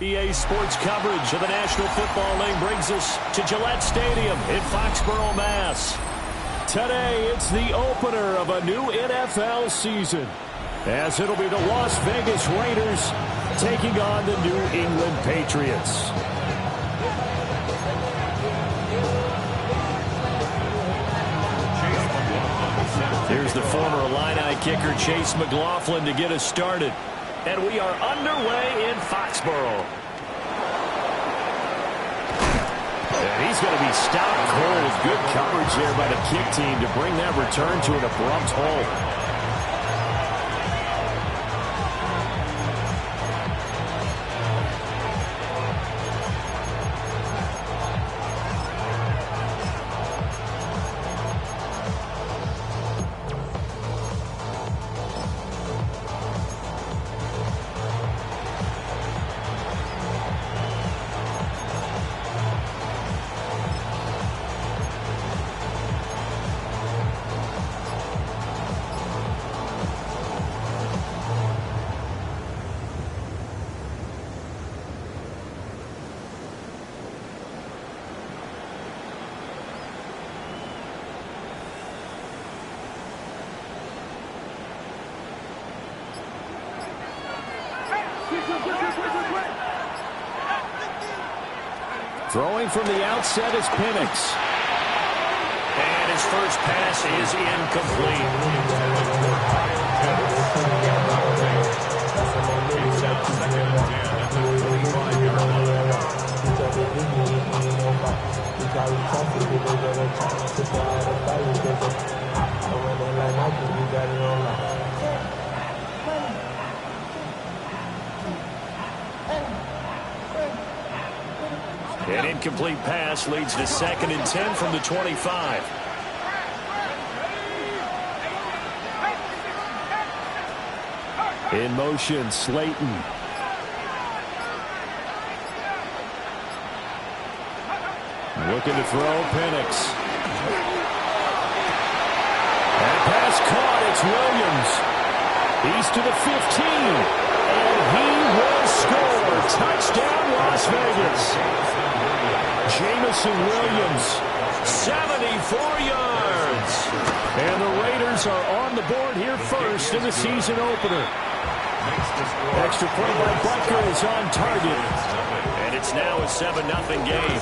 EA Sports coverage of the National Football League brings us to Gillette Stadium in Foxborough, Mass. Today, it's the opener of a new NFL season, as it'll be the Las Vegas Raiders taking on the New England Patriots. Here's the former Illini kicker Chase McLaughlin to get us started. And we are underway in Foxborough. And he's going to be stopped cold. Good coverage there by the kick team to bring that return to an abrupt halt. Throwing from the outset is Penix. And his first pass is incomplete. An incomplete pass leads to 2nd and 10 from the 25. In motion, Slayton. Looking to throw, Penix. That pass caught, it's Williams. He's to the 15. And he will score. Touchdown, Las Vegas. Jamison Williams, 74 yards. And the Raiders are on the board here first in the season opener. Extra point by Butker is on target. And it's now a 7-0 game.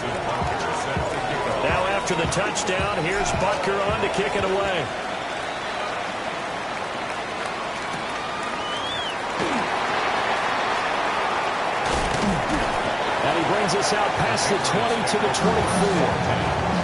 Now after the touchdown, here's Butker on to kick it away. And he brings us out past the 20 to the 24.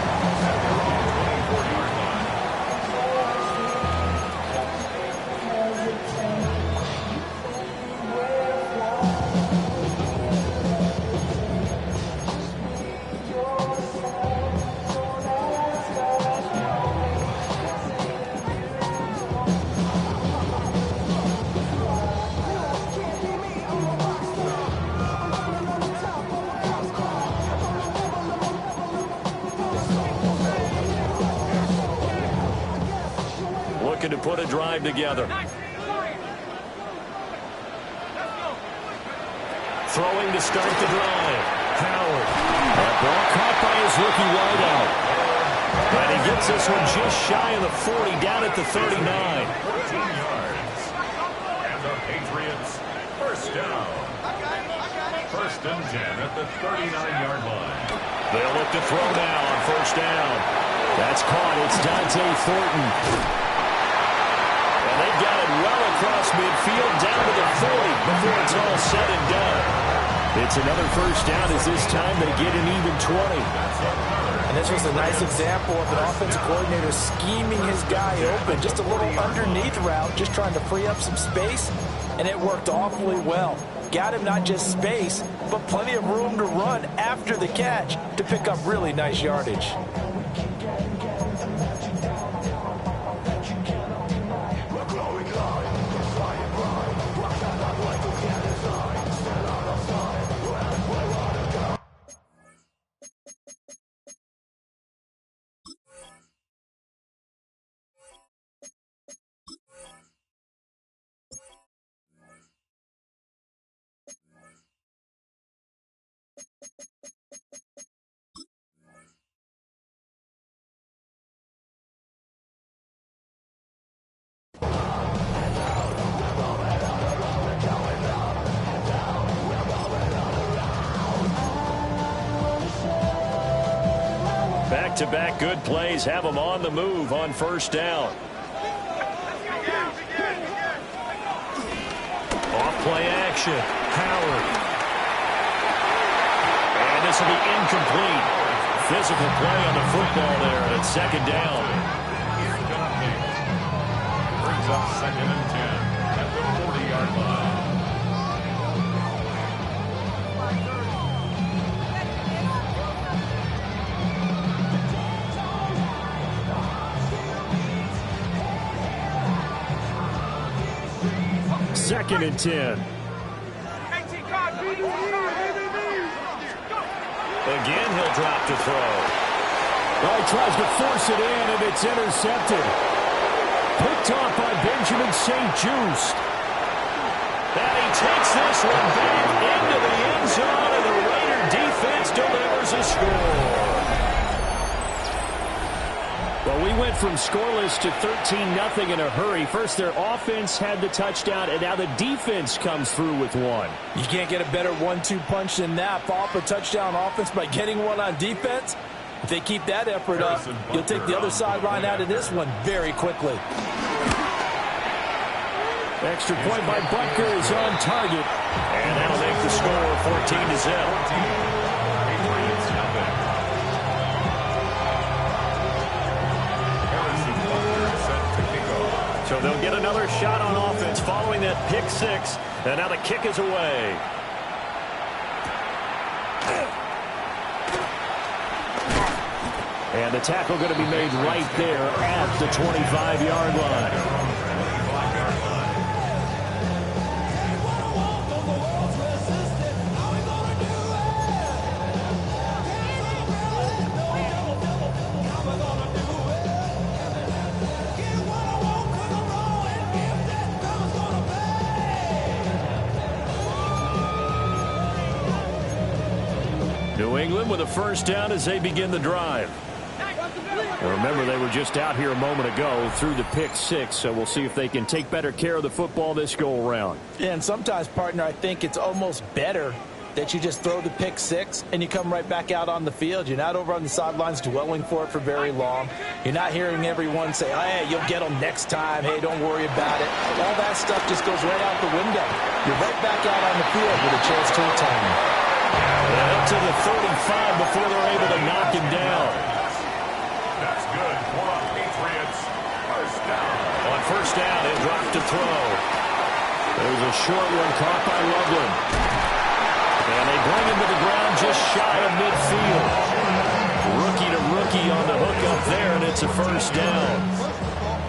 To put a drive together. Throwing to start the drive. Howard. That ball caught by his rookie wideout. And he gets this one just shy of the 40, down at the 39. 14 yards. And the Patriots first down. 1st and 10 at the 39-yard line. They'll look to throw now on 1st down. That's caught. It's Dante Thornton. They've got it well across midfield, down to the 40 before it's all said and done. It's another 1st down as this time they get an even 20. And this was a nice example of an offensive coordinator scheming his guy open. Just a little underneath route, just trying to free up some space, and it worked awfully well. Got him not just space, but plenty of room to run after the catch to pick up really nice yardage. Back-to-back good plays have them on the move on first down. Off-play action. Howard. And this will be incomplete. Physical play on the football there, and it's second down. Brings up 2nd and 10 at the 40-yard line. Second and 10. Again, he'll drop to throw. Well, he tries to force it in, and it's intercepted. Picked off by Benjamin St. Just. And he takes this one back into the end zone, and the Raider defense delivers a score. Well, we went from scoreless to 13-0 in a hurry. First, their offense had the touchdown, and now the defense comes through with one. You can't get a better 1-2 punch than that. Follow up a touchdown offense by getting one on defense. If they keep that effort up, you'll take the other sideline out of this one very quickly. Extra point by Butker is on target. And that'll make the score 14-0. So they'll get another shot on offense following that pick six. And now the kick is away. And the tackle going to be made right there at the 25-yard line. New England with a first down as they begin the drive. Well, remember, they were just out here a moment ago through the pick six, so we'll see if they can take better care of the football this go-around. Yeah, and sometimes, partner, I think it's almost better that you just throw the pick six and you come right back out on the field. You're not over on the sidelines dwelling for it for very long. You're not hearing everyone say, hey, you'll get them next time. Hey, don't worry about it. All that stuff just goes right out the window. You're right back out on the field with a chance to return. Up to the 35 before they're able to knock him down. That's good for the Patriots. First down. On first down, he'll drop to throw. There's a short one caught by Loveland. And they bring him to the ground just shy of midfield. Rookie to rookie on the hook up there, and it's a first down.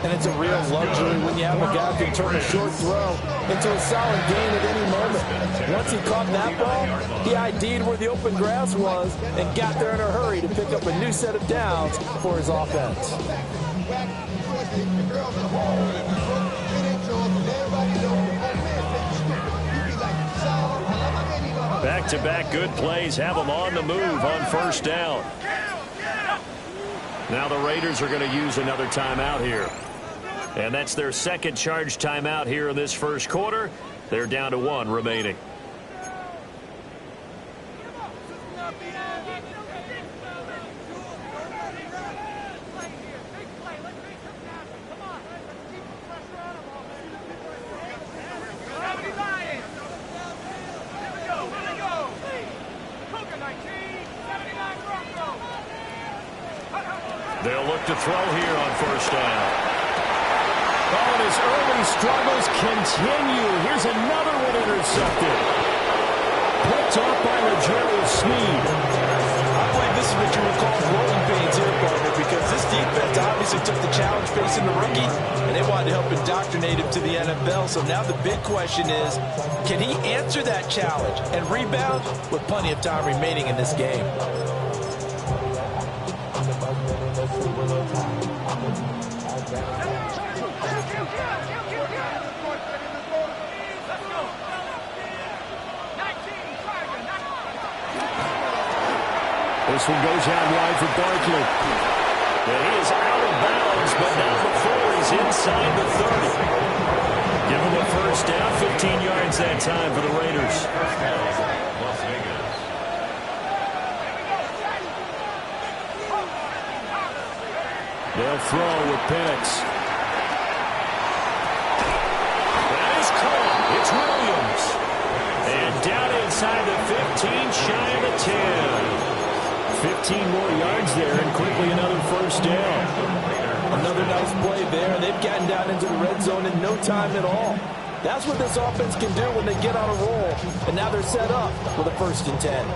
And it's a real luxury when you have a guy who can turn a short throw into a solid gain at any moment. Once he caught that ball, he ID'd where the open grass was and got there in a hurry to pick up a new set of downs for his offense. Back-to-back good plays have them on the move on first down. Now the Raiders are going to use another timeout here. And that's their second charge timeout here in this first quarter. They're down to one remaining. They'll look to throw here on first down. Oh, and his early struggles continue. Here's another one intercepted. Picked off by L'Jarius Sneed. I believe this is what you would call growing pains here, partner, because this defense obviously took the challenge facing the rookie, and they wanted to help indoctrinate him to the NFL. So now the big question is, can he answer that challenge and rebound with plenty of time remaining in this game? This one goes out wide for Barkley. And he is out of bounds, but not before he's inside the 30. Give him a first down, 15 yards that time for the Raiders. First down, Las Vegas. They'll throw with Penix. That is caught. It's Williams. And down inside the 15, shy of the 10. 15 more yards there, and quickly another first down. Another nice play there. They've gotten down into the red zone in no time at all. That's what this offense can do when they get on a roll. And now they're set up with a 1st and 10.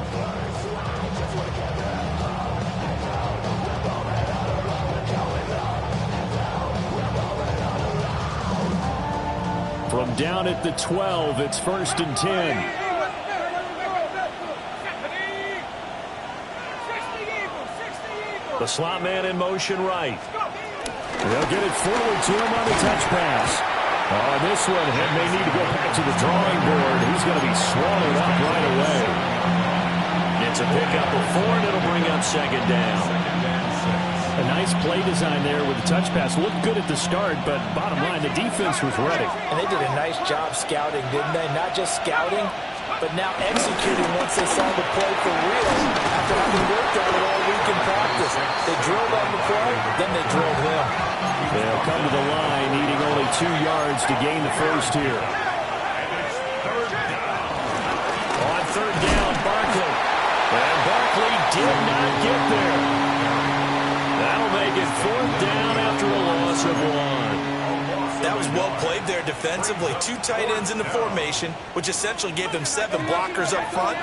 From down at the 12, it's 1st and 10. The slot man in motion right. They'll get it forward to him on the touch pass. On this one, he may need to go back to the drawing board. He's going to be swallowed up right away. It's a pickup of 4, and it'll bring up 2nd down. A nice play design there with the touch pass. Looked good at the start, but bottom line, the defense was ready. And they did a nice job scouting, didn't they? Not just scouting, but now executing once they saw the play for real after having worked on it all week in practice. They drilled on the play, then they drilled him. They'll come to the line, needing only 2 yards to gain the first here. On 3rd down, Barkley. And Barkley did not get there. That'll make it 4th down after a loss of 1. That was well played there defensively. 2 tight ends in the formation, which essentially gave them 7 blockers up front.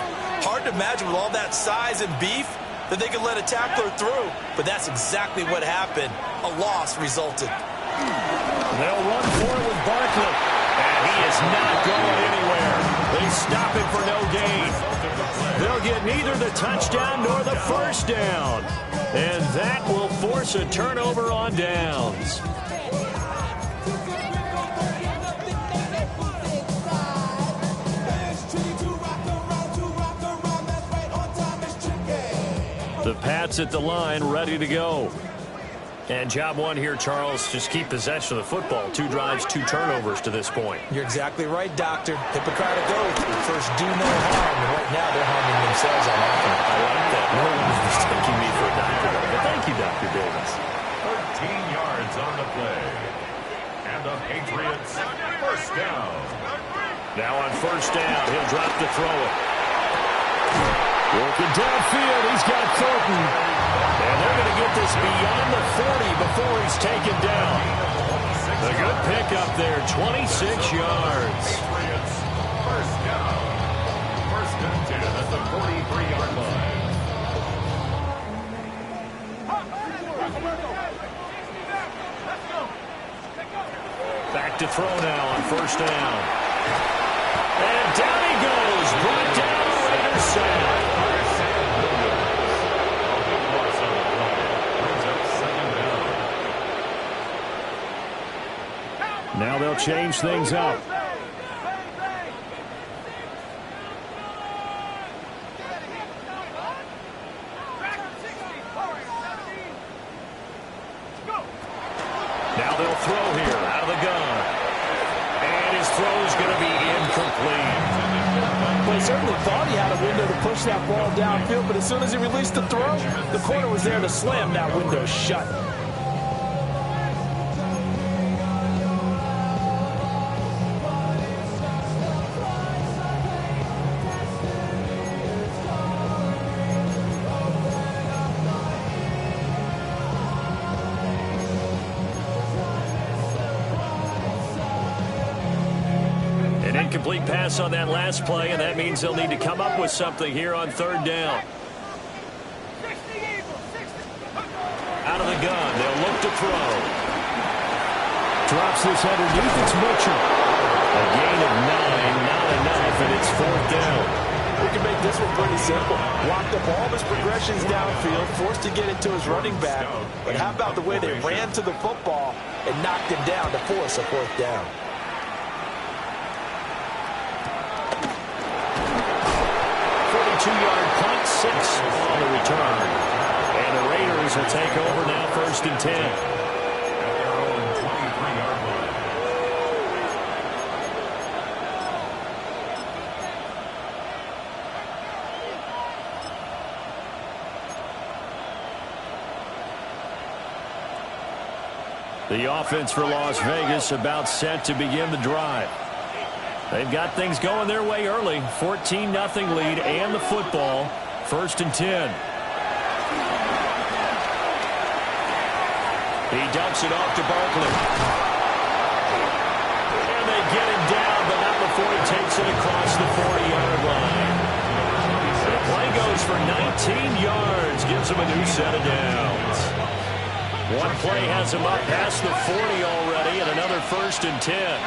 Hard to imagine with all that size and beef that they could let a tackler through. But that's exactly what happened. A loss resulted. They'll run for it with Barkley. And he is not going anywhere. They stop him for no gain. They'll get neither the touchdown nor the 1st down. And that will force a turnover on downs. The Pats at the line, ready to go. And job one here, Charles, just keep possession of the football. 2 drives, 2 turnovers to this point. You're exactly right, Doctor. Hippocratic oath. First, do no harm. And right now, they're harming themselves on offense. I like that. No one is mistaking me for a doctor. But thank you, Dr. Davis. 13 yards on the play. And the Patriots, 1st down. Now on 1st down, he'll drop to throw it. Working downfield, he's got Thornton. And they're going to get this beyond the 40 before he's taken down. A good pickup there, 26 yards. Patriots, 1st down. 1st and 10 at the 43-yard line. Back to throw now on 1st down. And down he goes. Brought down the Raiders side. Now they'll change things up. Now they'll throw here out of the gun. And his throw's going to be incomplete. Well, he certainly thought he had a window to push that ball downfield, but as soon as he released the throw, the corner was there to slam that window shut. Incomplete pass on that last play, and that means they'll need to come up with something here on 3rd down. Out of the gun, they'll look to throw. Drops this underneath, it's Mitchell. A gain of 9, not enough, and it's 4th down. We can make this one pretty simple. Locked up all of his progressions downfield, forced to get it to his running back. But how about the way they ran to the football and knocked him down to force a 4th down? 42-yard punt, 6 on the return. And the Raiders will take over now, 1st and 10. At their own 23-yard line. The offense for Las Vegas about set to begin the drive. They've got things going their way early. 14-0 lead and the football. 1st and 10. He dumps it off to Barkley. And they get him down, but not before he takes it across the 40-yard line. The play goes for 19 yards. Gives him a new set of downs. One play has him up past the 40 already, and another 1st and 10.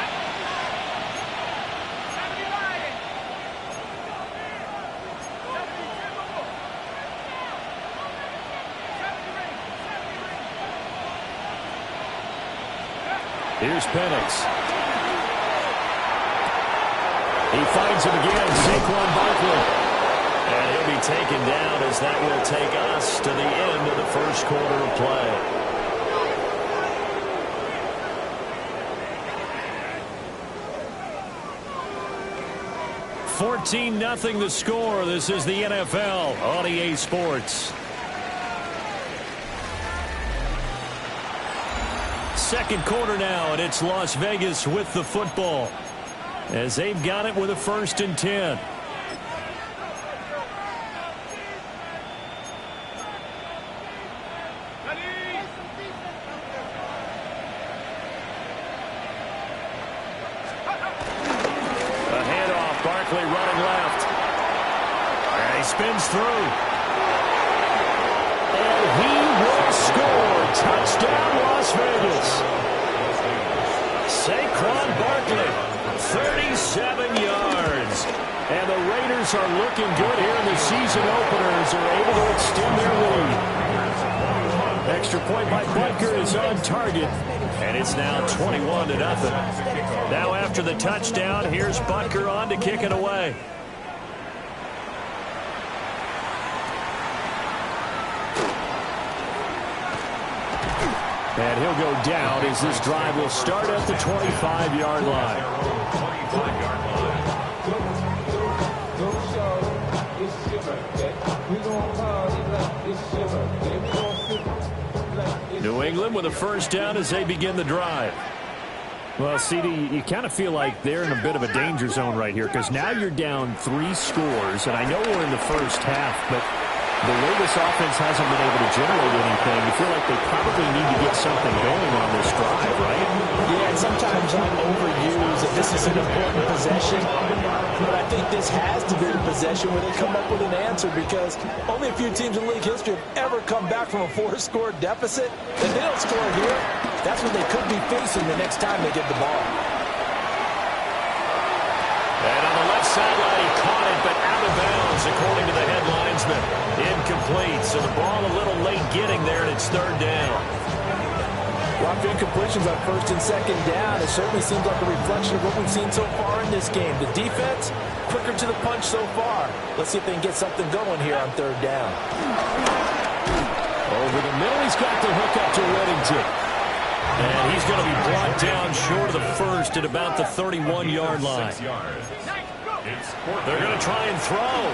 Here's Penix. He finds him again, Saquon Barkley. And he'll be taken down as that will take us to the end of the first quarter of play. 14-0 the score. This is the NFL on EA Sports. Second quarter now, and it's Las Vegas with the football as they've got it with a 1st and 10. A handoff, Barkley running left. And he spins through. And he will score. Touchdown, Las Vegas. Saquon Barkley, 37 yards. And the Raiders are looking good here in the season openers. Are able to extend their lead. Extra point by Butker is on target. And it's now 21-0. Now after the touchdown, here's Butker on to kick it away. And he'll go down as this drive will start at the 25-yard line. New England with a 1st down as they begin the drive. Well, CD, you kind of feel like they're in a bit of a danger zone right here because now you're down 3 scores, and I know we're in the first half, but the way this offense hasn't been able to generate anything, you feel like they probably need to get something going on this drive, right? Yeah, and sometimes you overuse that this is an important possession, but I think this has to be the possession where they come up with an answer because only a few teams in league history have ever come back from a 4-score deficit. If they don't score here, that's what they could be facing the next time they get the ball. And on the left sideline, he caught it, but out of bounds, according to the head linesman. Incomplete, so the ball a little late getting there, and it's 3rd down. A lot of incompletions on 1st and 2nd down. It certainly seems like a reflection of what we've seen so far in this game. The defense, quicker to the punch so far. Let's see if they can get something going here on 3rd down. Over the middle, he's got the hook up to Reddington. And he's going to be brought down short of the 1st at about the 31-yard line. They're going to try and throw.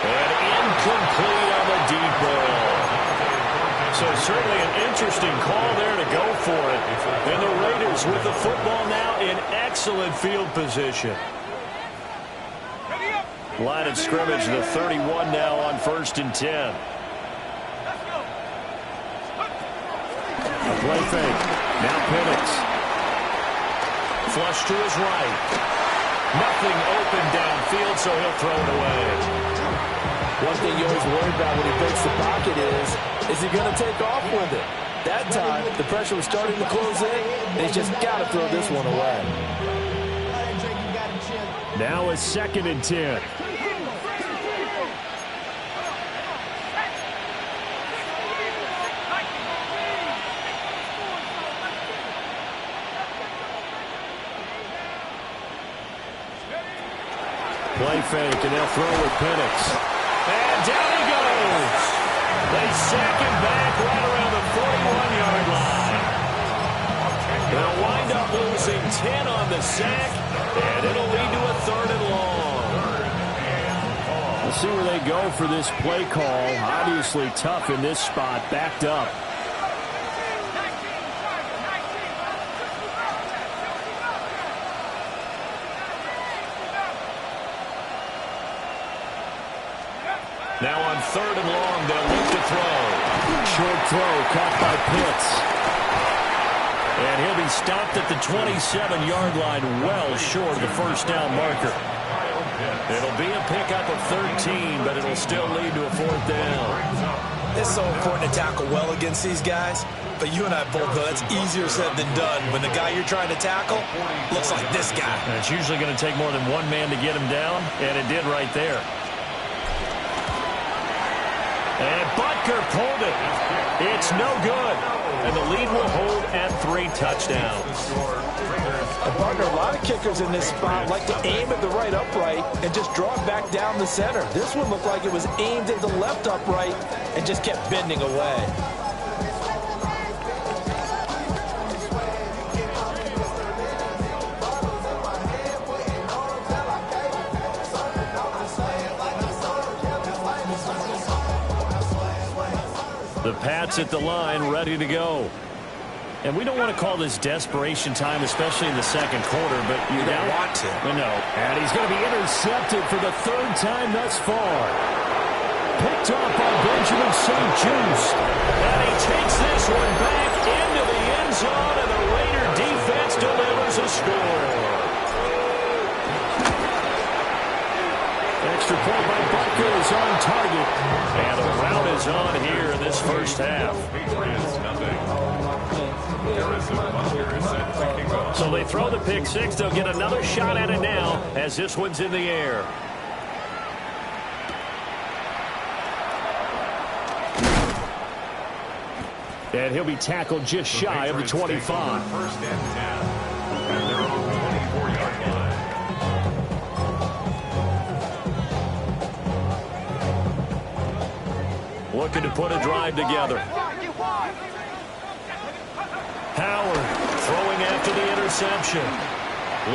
And incomplete on the deep ball. So certainly an interesting call there to go for it. And the Raiders with the football now in excellent field position. Line of scrimmage, the 31 now on 1st and 10. A play fake. Now Penix. Flush to his right. Nothing open downfield, so he'll throw it away. One thing you always worry about when he breaks the pocket is he going to take off with it? That time, the pressure was starting to close in, and he's just got to throw this one away. Now a 2nd and 10. Play fake, and they'll throw with Penix. And down he goes. They sack him back right around the 41-yard line. They'll wind up losing 10 on the sack, and it'll lead to a 3rd and long. We'll see where they go for this play call. Obviously tough in this spot, backed up. Now on 3rd and long, they'll look to throw. Short throw caught by Pitts. And he'll be stopped at the 27-yard line, well short of the first down marker. It'll be a pickup of 13, but it'll still lead to a 4th down. It's so important to tackle well against these guys, but you and I both know that's easier said than done when the guy you're trying to tackle looks like this guy. And it's usually going to take more than one man to get him down, and it did right there. And Butker pulled it. It's no good. And the lead will hold at 3 touchdowns. And partner, a lot of kickers in this spot like to aim at the right upright and just draw it back down the center. This one looked like it was aimed at the left upright and just kept bending away. The Pats at the line, ready to go. And we don't want to call this desperation time, especially in the second quarter, but you don't want to. No. And he's going to be intercepted for the 3rd time thus far. Picked off by Benjamin St. Just. And he takes this one back into the end zone, and the Raider defense delivers a score. Extra point by Butker is on target. And the route is on here in this first half. So they throw the pick 6. They'll get another shot at it now as this one's in the air. And he'll be tackled just shy of the 25. First and 10 at their own 24-yard line. Looking to put a drive together. Howard throwing after the interception.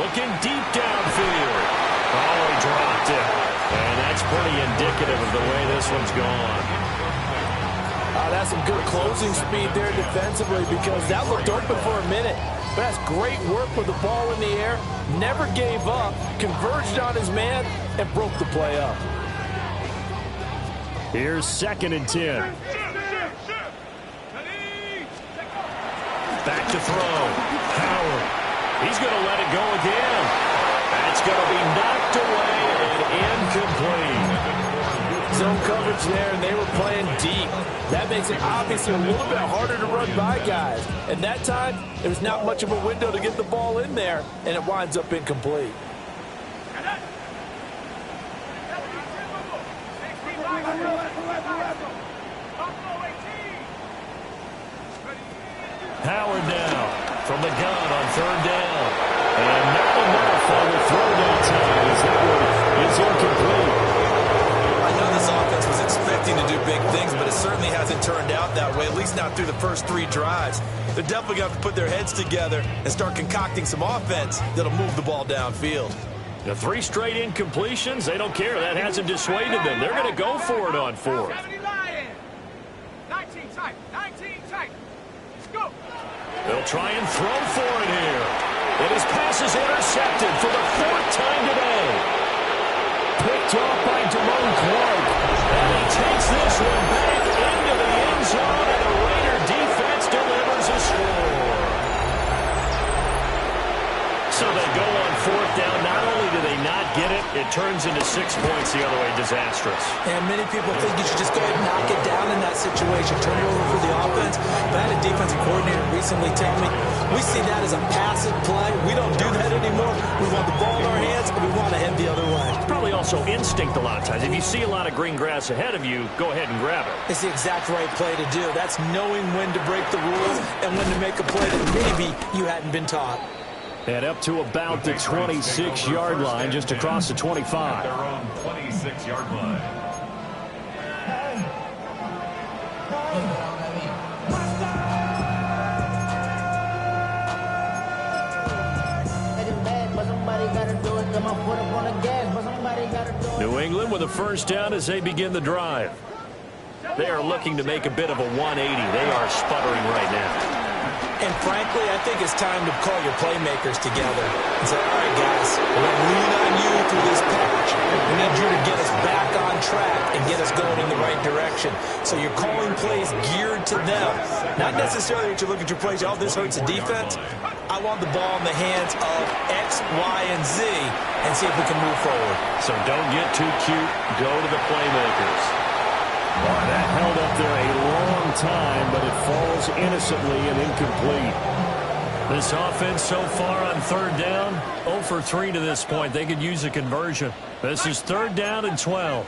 Looking deep downfield. Oh, he dropped it. And that's pretty indicative of the way this one's gone. That's some good closing speed there defensively because that looked open for a minute. But that's great work with the ball in the air. Never gave up, converged on his man, and broke the play up. Here's 2nd and 10. Back to throw. Howard. He's going to let it go again. That's going to be knocked away and incomplete. Zone coverage there, and they were playing deep. That makes it obviously a little bit harder to run by guys. And that time, there was not much of a window to get the ball in there, and it winds up incomplete. Howard now from the gun on 3rd down. And not enough on the throw that time as that one is incomplete. I know this offense was expecting to do big things, but it certainly hasn't turned out that way, at least not through the first 3 drives. They're definitely going to have to put their heads together and start concocting some offense that'll move the ball downfield. The 3 straight incompletions, they don't care. That hasn't dissuaded them. They're going to go for it on 4th. 19 tight. 19 tight. Let's go. They'll try and throw for it here. And his pass is intercepted for the 4th time today. Picked off by Damone Clark. And he takes this one back into the end zone, and the Raider defense delivers a score. So they go on 4th down. Not only do they not get it, it turns into 6 points the other way. Disastrous. And many people think you should just go ahead and knock it down in that situation. Turn it over for the offense. But I had a defensive coordinator recently tell me, we see that as a passive play. We don't do that anymore. We want the ball in our hands, and we want to head the other way. It's probably also instinct a lot of times. If you see a lot of green grass ahead of you, go ahead and grab it. It's the exact right play to do. That's knowing when to break the rules and when to make a play that maybe you hadn't been taught. And up to about the 26-yard line, just across the 25. Their own 26-yard line. New England with a first down as they begin the drive. They are looking to make a bit of a 180. They are sputtering right now. And frankly, I think it's time to call your playmakers together and say, all right, guys, we're going to lean on you through this patch. We need you to get us back on track and get us going in the right direction. So you're calling plays geared to them. Not necessarily that you look at your plays, oh, this hurts the defense. I want the ball in the hands of X, Y, and Z and see if we can move forward. So don't get too cute. Go to the playmakers. Boy, that held up there a long time, but it falls innocently and incomplete. This offense so far on third down, 0 for 3 to this point. They could use a conversion. This is 3rd down and 12.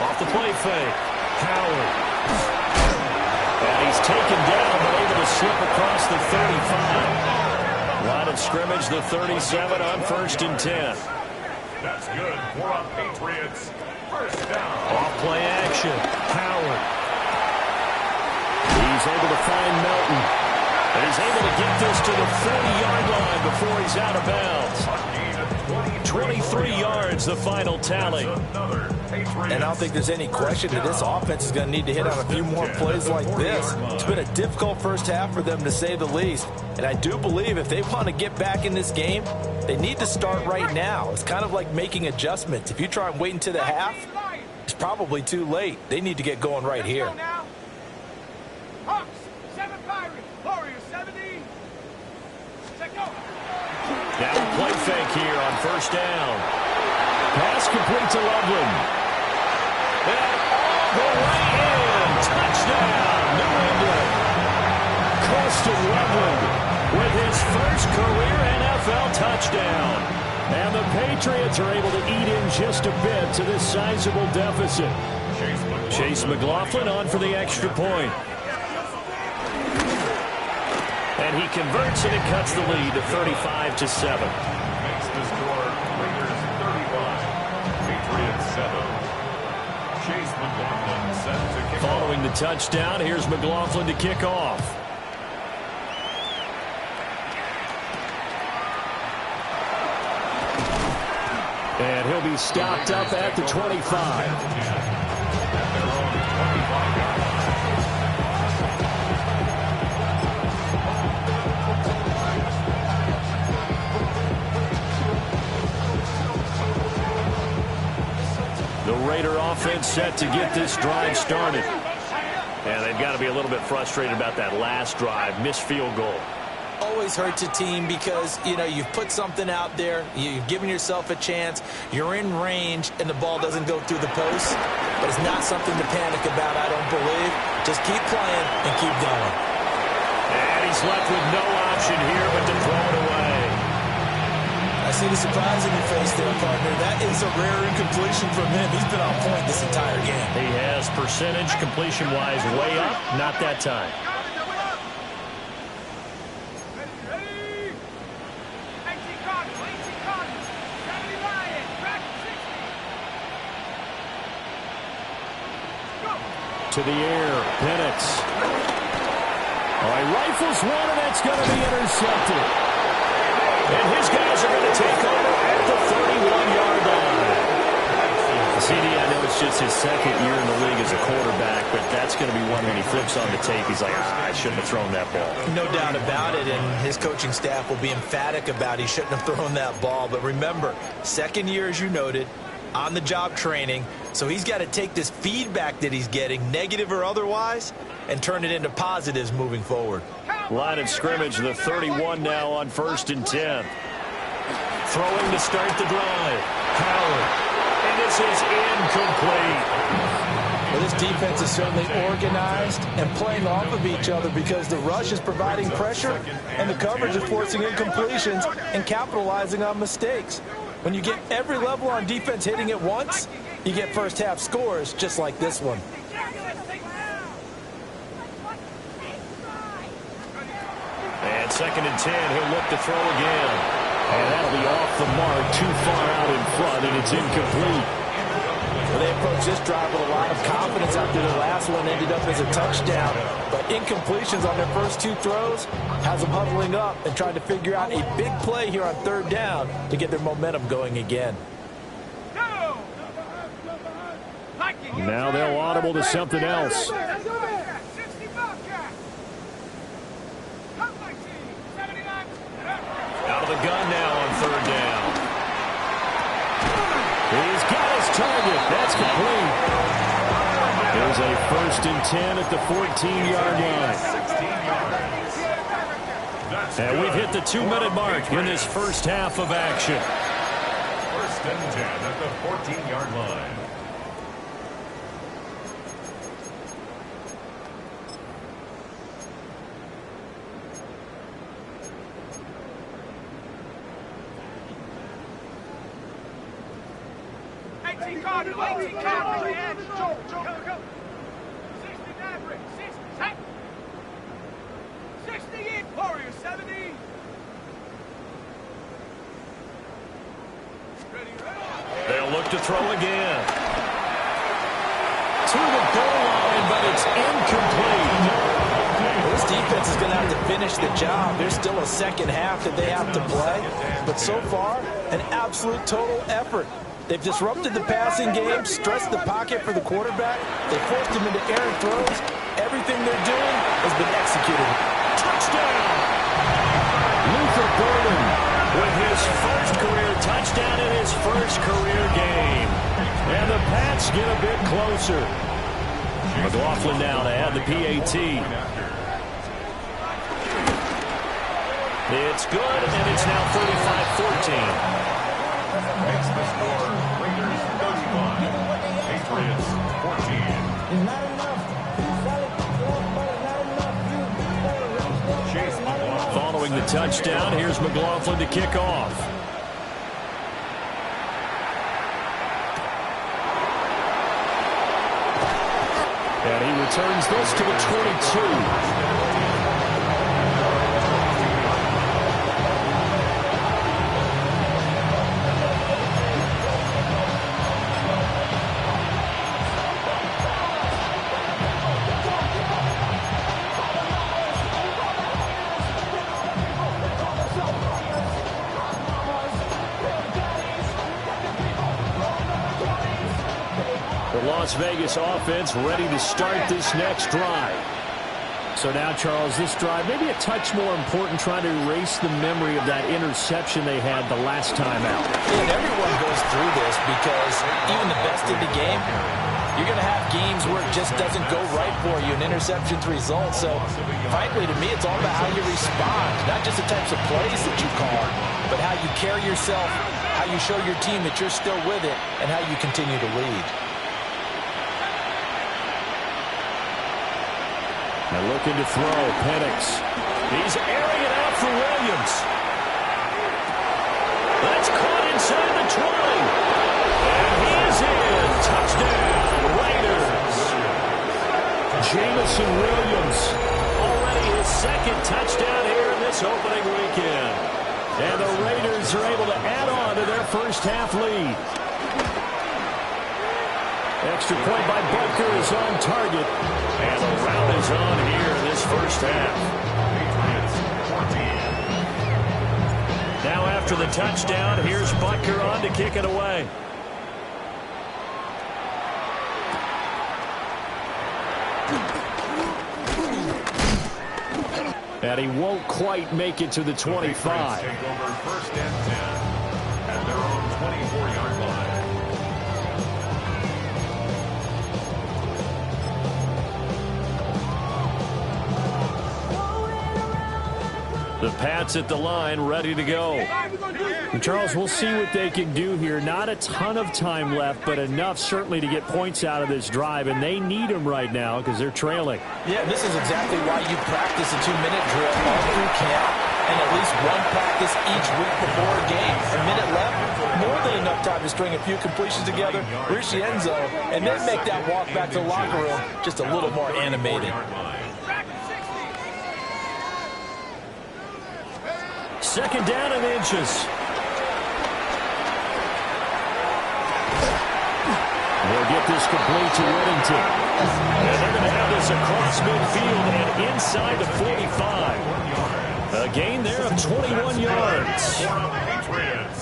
Off the play fake. Howard. And he's taken down, but able to slip across the 35. Line of scrimmage, the 37 on 1st and 10. That's good for a Patriots. First down. Off play action. Howard. He's able to find Melton. And he's able to get this to the 40-yard line before he's out of bounds. 23 yards, the final tally. And I don't think there's any question that this offense is going to need to hit on a few more plays like this. It's been a difficult first half for them, to say the least. And I do believe if they want to get back in this game, they need to start right now. It's kind of like making adjustments. If you try and wait until the half, it's probably too late. They need to get going right here. Hawks, 7 Pirates, Warriors, 70. Check go. Now a play fake here on 1st down. Pass complete to Loveland. And all the way in. Touchdown, New England. Colston Loveland with his first career NFL touchdown. And the Patriots are able to eat in just a bit to this sizable deficit. Chase McLaughlin on for the extra point. And he converts and it cuts the lead to 35-7. Makes the score Raiders 35, Patriots 7. Chase McLaughlin set to kick Following off. the touchdown, here's McLaughlin to kick off. And he'll be stopped up at the 25. The Raider offense set to get this drive started. And they've got to be a little bit frustrated about that last drive, missed field goal. Always hurts a team because, you know, you've put something out there, you've given yourself a chance, you're in range, and the ball doesn't go through the post. But it's not something to panic about, I don't believe. Just keep playing and keep going. And he's left with no option here but to throw it away. I see the surprise in your face there, partner. That is a rare incompletion from him. He's been on point this entire game. He has percentage completion-wise way up, not that time. Ready? 18 Cardinals, 18 Cardinals, 70 Lions, back 60. Go. To the air, Penix. All right, rifles one, and that's going to be intercepted. And his guys are going to take over at the 31-yard line. CD, I know it's just his second year in the league as a quarterback, but that's going to be one when he flips on the tape. He's like, I shouldn't have thrown that ball. No doubt about it, and his coaching staff will be emphatic about he shouldn't have thrown that ball. But remember, second year, as you noted, on-the-job training, so he's got to take this feedback that he's getting, negative or otherwise, and turn it into positives moving forward. Line of scrimmage, the 31 now on 1st and 10. Throwing to start the drive. Howard. And this is incomplete. Well, this defense is certainly organized and playing off of each other because the rush is providing pressure and the coverage is forcing incompletions and capitalizing on mistakes. When you get every level on defense hitting at once, you get first half scores just like this one. And 2nd and 10, he'll look to throw again. And that'll be off the mark, too far out in front, and it's incomplete. Well, they approached this drive with a lot of confidence after the last one ended up as a touchdown. But incompletions on their first 2 throws has them huddling up and trying to figure out a big play here on 3rd down to get their momentum going again. Now they'll audible to something else. Out of the gun now on third down. He's got his target. That's complete. There's a 1st and 10 at the 14-yard line. And we've hit the 2-minute mark in this first half of action. 1st and 10 at the 14-yard line. They'll look to throw again. To the goal line, but it's incomplete. This defense is going to have to finish the job. There's still a second half that they have to play. But so far, an absolute total effort. They've disrupted the passing game, stressed the pocket for the quarterback. They forced him into errant throws. Everything they're doing has been executed. Touchdown! Luther Burden with his first career touchdown in his first career game. And the Pats get a bit closer. McLaughlin now to add the PAT. It's good, and it's now 35-14. Makes the score Raiders 35, Patriots 14. Chase McLaughlin. Following the touchdown, here's McLaughlin to kick off. And he returns this to the 22. Las Vegas offense ready to start this next drive. So now, Charles, this drive maybe a touch more important, trying to erase the memory of that interception they had the last time out. And everyone goes through this because even the best in the game, you're going to have games where it just doesn't go right for you, and interceptions result. So, frankly, to me, it's all about how you respond, not just the types of plays that you call, but how you carry yourself, how you show your team that you're still with it, and how you continue to lead. Now looking to throw, Penix. He's airing it out for Williams. That's caught inside the 20. And he's in. Touchdown, Raiders. Jamison Williams, already his second touchdown here in this opening weekend. And the Raiders are able to add on to their first half lead. Extra point by Butker is on target. And the rout is on here in this first half. Now after the touchdown, here's Butker on to kick it away. And he won't quite make it to the 25. Take over 1st and 10 at their own 24-yard line. The Pats at the line, ready to go. And Charles, we'll see what they can do here. Not a ton of time left, but enough certainly to get points out of this drive, and they need them right now because they're trailing. Yeah, this is exactly why you practice a 2-minute drill all through camp and at least one practice each week before a game. A minute left, more than enough time to string a few completions together, reach the end zone, and then make that walk back to the locker room just a little more animated. Second down and inches. They'll get this complete to Whittington. And they're going to have this across midfield and inside the 45. A gain there of 21 yards.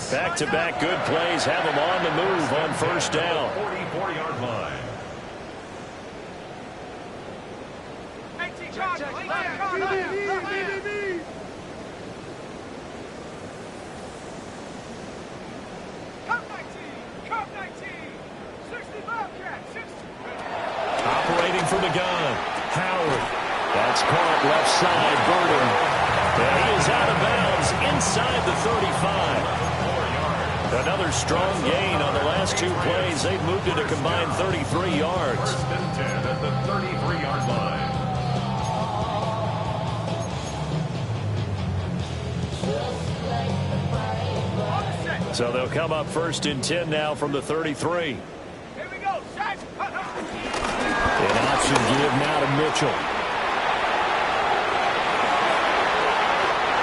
Back-to-back good plays have them on the move on first down. 44-yard line. left side, Burden. And he is out of bounds inside the 35. Another strong gain on the last two plays. They've moved it a combined 33 yards. First and 10 at the 33-yard line. So they'll come up first and 10 now from the 33. Here we go. Set. An option give now to Mitchell.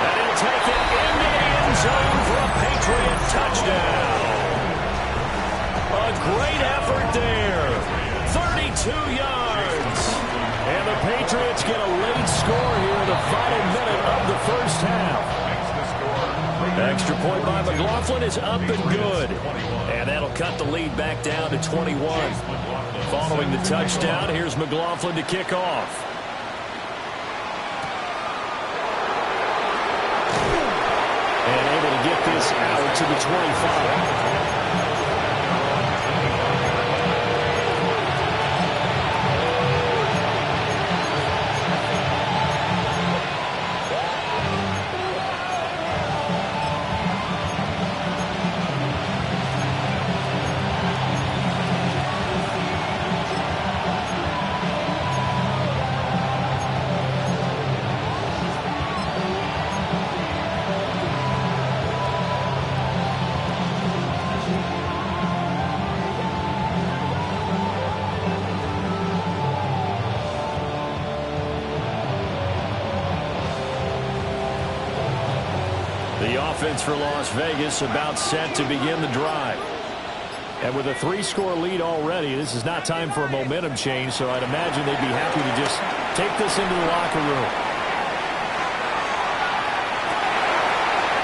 And he'll take it into the end zone for a Patriot touchdown. A great effort there. 32 yards. And the Patriots get a late score here in the final minute of the first half. Extra point by McLaughlin is up and good. And that'll cut the lead back down to 21. Following the touchdown, here's McLaughlin to kick off. And able to get this out to the 25. The offense for Las Vegas about set to begin the drive. And with a 3-score lead already, this is not time for a momentum change, so I'd imagine they'd be happy to just take this into the locker room.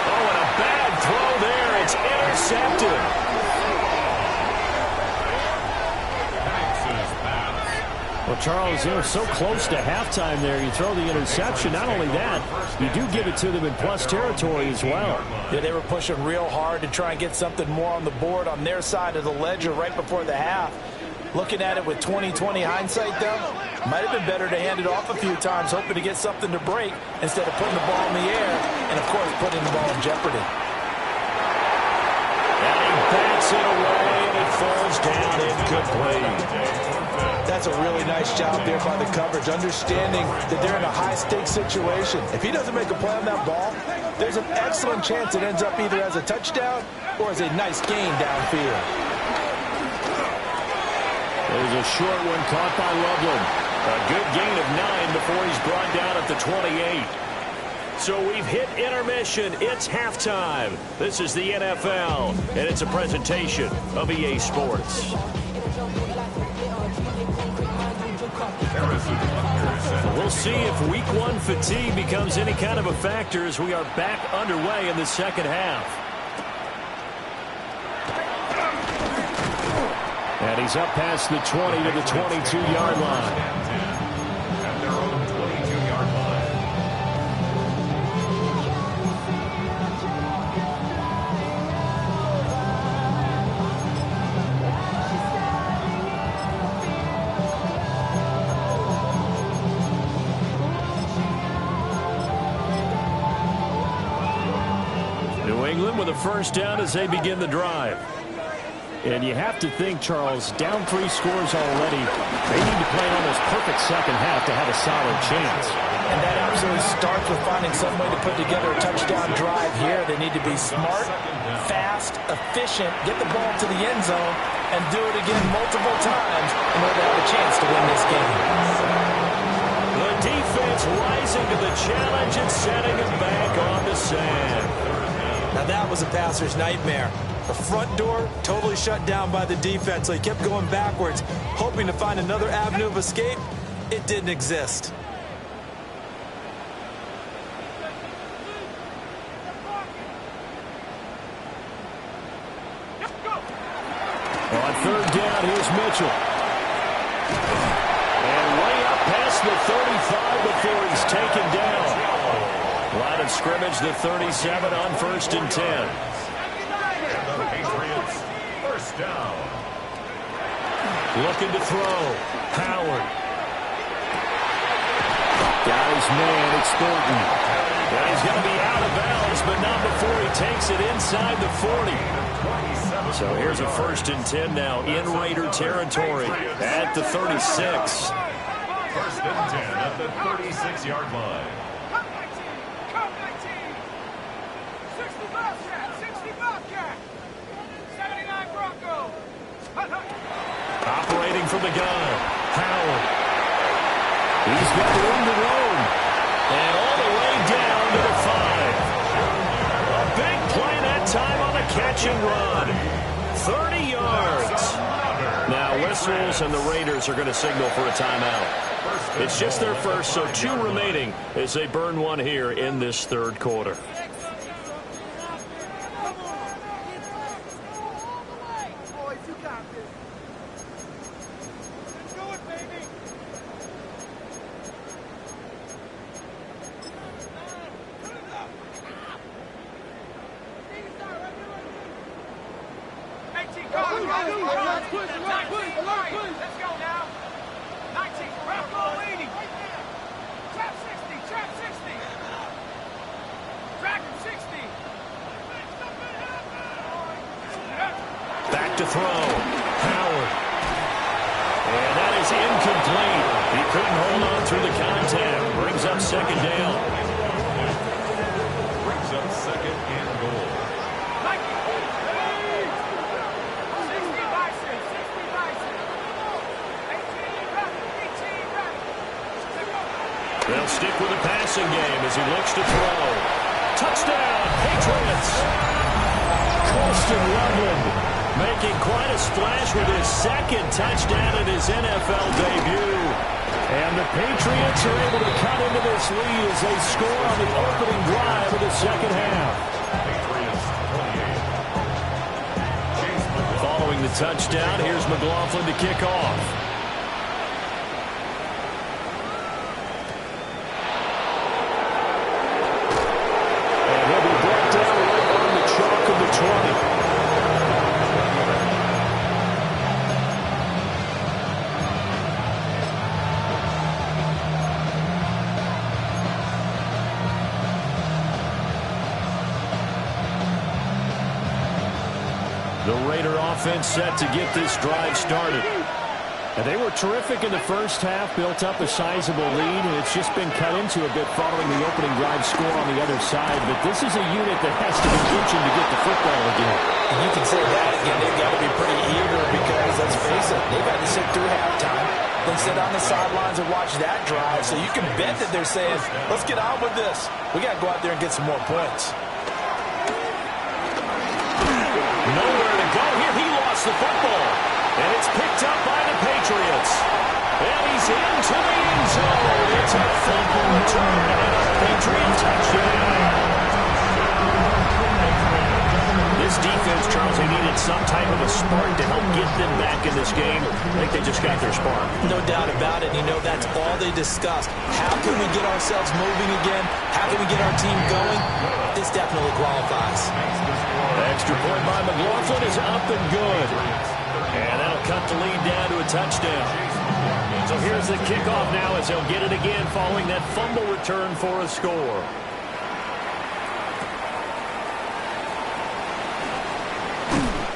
Oh, and a bad throw there. It's intercepted. Well, Charles, they're so close to halftime there. You throw the interception. Not only that, you do give it to them in plus territory as well. Yeah, they were pushing real hard to try and get something more on the board on their side of the ledger right before the half. Looking at it with 20/20 hindsight, though, might have been better to hand it off a few times, hoping to get something to break instead of putting the ball in the air and, of course, putting the ball in jeopardy. And he bats it away, and it falls down incomplete. That's a really nice job there by the coverage, understanding that they're in a high-stakes situation. If he doesn't make a play on that ball, there's an excellent chance it ends up either as a touchdown or as a nice gain downfield. There's a short one caught by Loveland. A good gain of 9 before he's brought down at the 28. So we've hit intermission. It's halftime. This is the NFL, and it's a presentation of EA Sports. We'll see if Week 1 fatigue becomes any kind of a factor as we are back underway in the second half. And he's up past the 20 to the 22-yard line. At their own 22-yard line. New England with a first down as they begin the drive. And you have to think, Charles, down 3 scores already. They need to play an almost perfect second half to have a solid chance. And that absolutely starts with finding some way to put together a touchdown drive here. They need to be smart, fast, efficient, get the ball to the end zone, and do it again multiple times in order to have a chance to win this game. The defense rising to the challenge and setting it back on the sand. Now that was a passer's nightmare. The front door totally shut down by the defense, so he kept going backwards, hoping to find another avenue of escape. It didn't exist. On third down, here's Mitchell. And way up past the 35 before he's taken down. Line of scrimmage, the 37 on 1st and 10. And the Patriots, first down. Looking to throw. Howard. Got his man exploiting. Yeah, he's going to be out of bounds, but not before he takes it inside the 40. So here's a 1st and 10 now in Raider territory at the 36. 1st and 10 at the 36-yard line. Come 19. 60 Bobcat. 60 Bobcat. 79 Bronco. Operating from the gun, Howard. He's got room to roam. And all the way down to the 5. A big play that time on the catch and run. 30 yards. Now whistles and the Raiders are going to signal for a timeout. It's just their first, so 2 remaining as they burn one here in this 3rd quarter. Let's go now. 19, Bronco leading. Trap 60. Dragon 60. Back to throw. Howard. And that is incomplete. He couldn't hold on through the contact. Brings up 2nd down. Brings up 2nd and goal. 60 Bison. 60 Bison. 18 Rabbit. 18 Rabbit. They'll stick with the passing game as he looks to throw. Touchdown, Patriots. Colston Loveland making quite a splash with his 2nd touchdown in his NFL debut. And the Patriots are able to cut into this lead as they score on the opening drive of the 2nd half. Patriots 28. Following the touchdown, here's McLaughlin to kick off. And he'll be brought down right on the chalk of the 20. The Raider offense set to get this drive started. And they were terrific in the first half, built up a sizable lead, and it's just been cut into a bit following the opening drive score on the other side. But this is a unit that has to be itching to get the football again. You can say that again. They've got to be pretty eager because, let's face it, they've had to sit through halftime, then sit on the sidelines and watch that drive. So you can bet that they're saying, let's get on with this. We got to go out there and get some more points. Nowhere to go here. He lost the football. And it's picked up by the Patriots. And he's into the end zone. It's a fumble return and a Patriot touchdown. This defense, Charles, they needed some type of a spark to help get them back in this game. I think they just got their spark. No doubt about it. You know, that's all they discussed. How can we get ourselves moving again? How can we get our team going? This definitely qualifies. Extra point by McLaughlin is up and good. And that'll cut the lead down to a touchdown. So here's the kickoff now as he'll get it again following that fumble return for a score.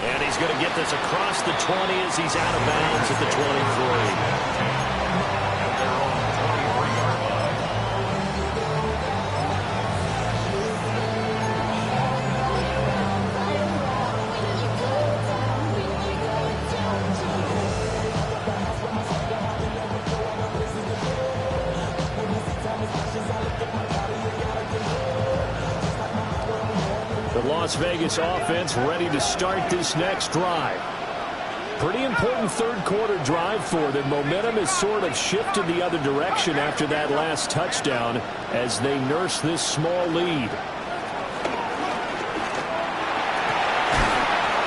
And he's going to get this across the 20 as he's out of bounds at the 23. Las Vegas offense ready to start this next drive. Pretty important 3rd quarter drive for them. Momentum has sort of shifted the other direction after that last touchdown as they nurse this small lead.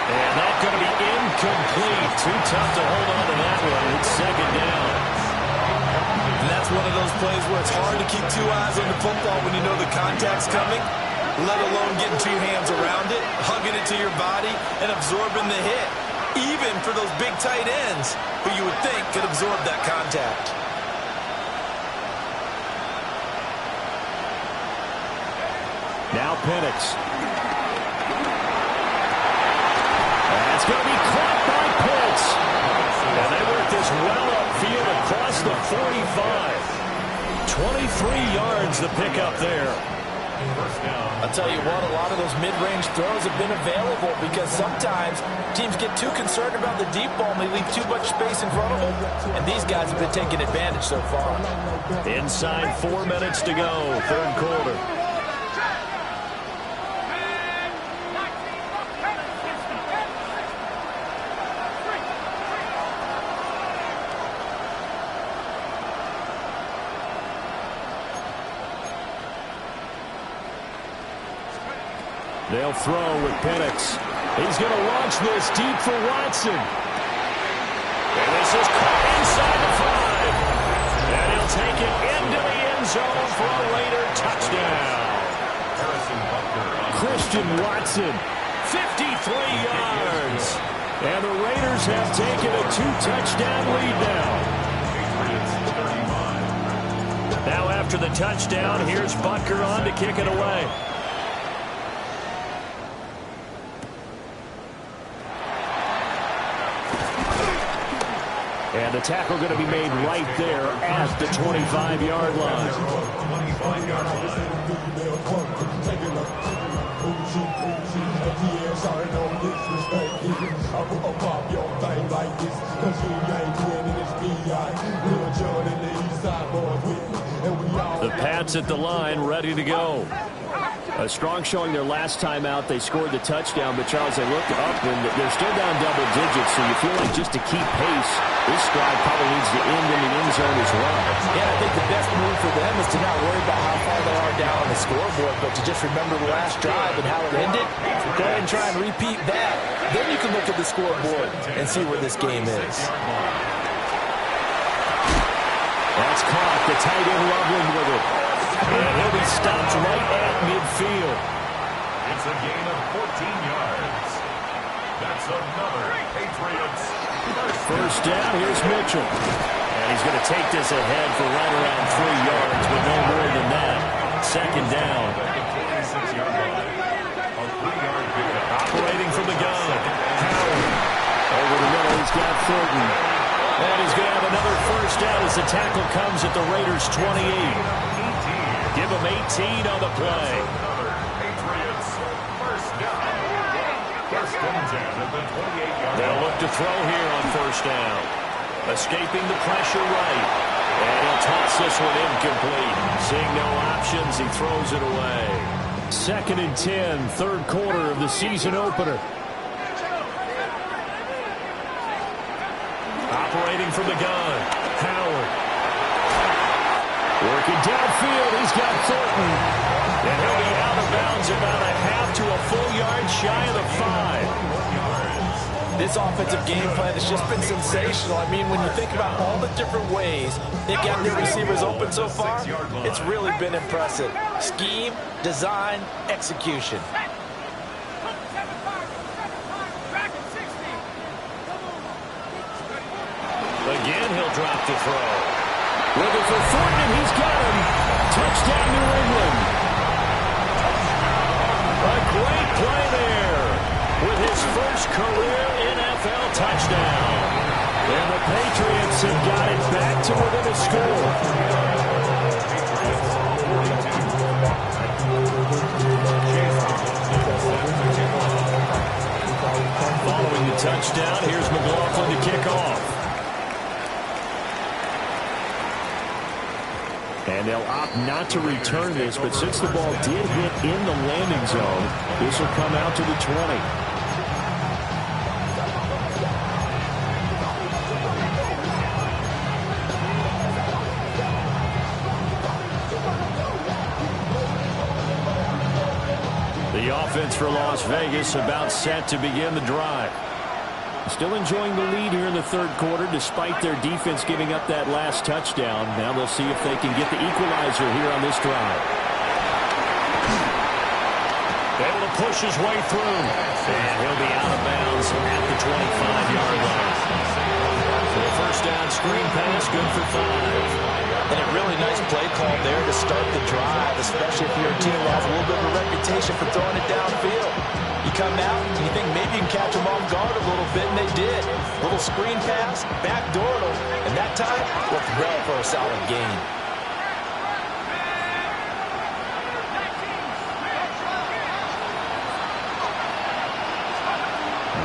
And that's going to be incomplete. Too tough to hold on to that one. It's 2nd down. And that's one of those plays where it's hard to keep 2 eyes on the football when you know the contact's coming, let alone getting 2 hands around it, hugging it to your body, and absorbing the hit, even for those big tight ends who you would think could absorb that contact. Now Penix. That's going to be caught by Pitts. And they work this well upfield across the 45. 23 yards the pickup there. I'll tell you what, a lot of those mid-range throws have been available because sometimes teams get too concerned about the deep ball and they leave too much space in front of them. And these guys have been taking advantage so far. Inside 4 minutes to go, third quarter. They'll throw with Penix. He's going to launch this deep for Watson. And this is caught inside the 5. And he'll take it into the end zone for a later touchdown. Christian Watson, 53 yards. And the Raiders have taken a 2-touchdown lead now. Now after the touchdown, here's Butker on to kick it away. And the tackle going to be made right there at the 25-yard line. The Pats at the line, ready to go. A strong showing their last time out. They scored the touchdown, but Charles, they looked up and they're still down double digits, so you feel like just to keep pace, this drive probably needs to end in the end zone as well. Yeah, I think the best move for them is to not worry about how far they are down on the scoreboard, but to just remember the last drive and how it ended. Go ahead and try and repeat that. Then you can look at the scoreboard and see where this game is. That's caught. The tight end Loveland with it. And he'll be stopped right at midfield. It's a gain of 14 yards. That's another Patriots first down. Here's Mitchell. And he's going to take this ahead for right around 3 yards, but no more than that. Second down. Operating from the gun. Howard. Over the middle, he's got Thornton. And he's going to have another first down as the tackle comes at the Raiders' 28. Give him 18 on the play. Patriots first down. First and 10 at the 28-yard line. They'll look to throw here on first down. Escaping the pressure right. And he'll toss this one incomplete. Seeing no options, he throws it away. Second and 10, third quarter of the season opener. Operating from the gun, Howard. Working downfield, he's got Thornton. And he'll be out of bounds about a half to a full yard shy of the 5. This offensive game plan has just been sensational. I mean, when you think about all the different ways they've got their receivers open so far, it's really been impressive. Scheme, design, execution. Again, he'll drop the throw. Looking for Thornton, he's got him. Touchdown, New England. A great play there with his first career NFL touchdown. And the Patriots have got it back to within a score. Following the touchdown, here's McLaughlin to kick off. And they'll opt not to return this, but since the ball did hit in the landing zone, this will come out to the 20. The offense for Las Vegas about set to begin the drive. Still enjoying the lead here in the third quarter despite their defense giving up that last touchdown. Now they'll see if they can get the equalizer here on this drive. Able to push his way through. And he'll be out of bounds at the 25-yard line. For a first down screen pass, good for 5. And a really nice play call there to start the drive, especially if you're a team that has a little bit of a reputation for throwing it downfield. You come out and you think maybe you can catch them off guard a little bit, and they did. Little screen pass, backdoored them, and that time worked well for a solid gain.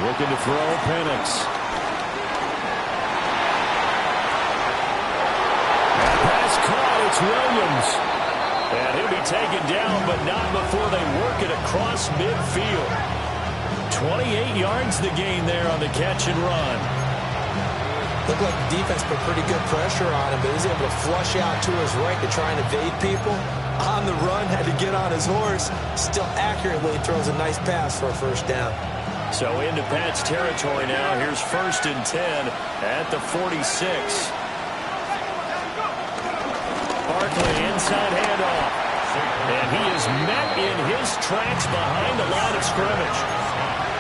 Looking to throw, Penix. Pass caught, it's Williams. And he'll be taken down, but not before they work it across midfield. 28 yards the gain there on the catch and run. Looked like the defense put pretty good pressure on him, but he was able to flush out to his right to try and evade people. On the run, had to get on his horse. Still accurately throws a nice pass for a first down. So into Pat's territory now. Here's 1st and 10 at the 46. Barkley inside handoff. And he is met in his tracks behind the line of scrimmage.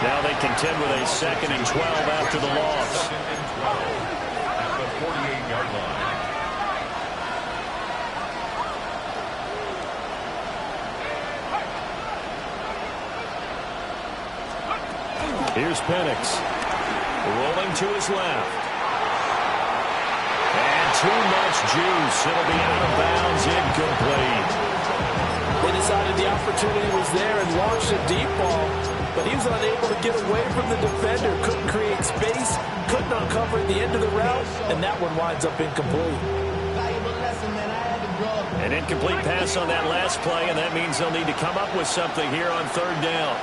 Now they contend with a 2nd and 12 after the loss. 2nd and 12 at the 48-yard line. Here's Penix. Rolling to his left. And too much juice. It'll be out of bounds, incomplete. They decided the opportunity was there and launched a deep ball, but he was unable to get away from the defender. Couldn't create space, couldn't uncover at the end of the route, and that one winds up incomplete. An incomplete pass on that last play, and that means they'll need to come up with something here on 3rd down.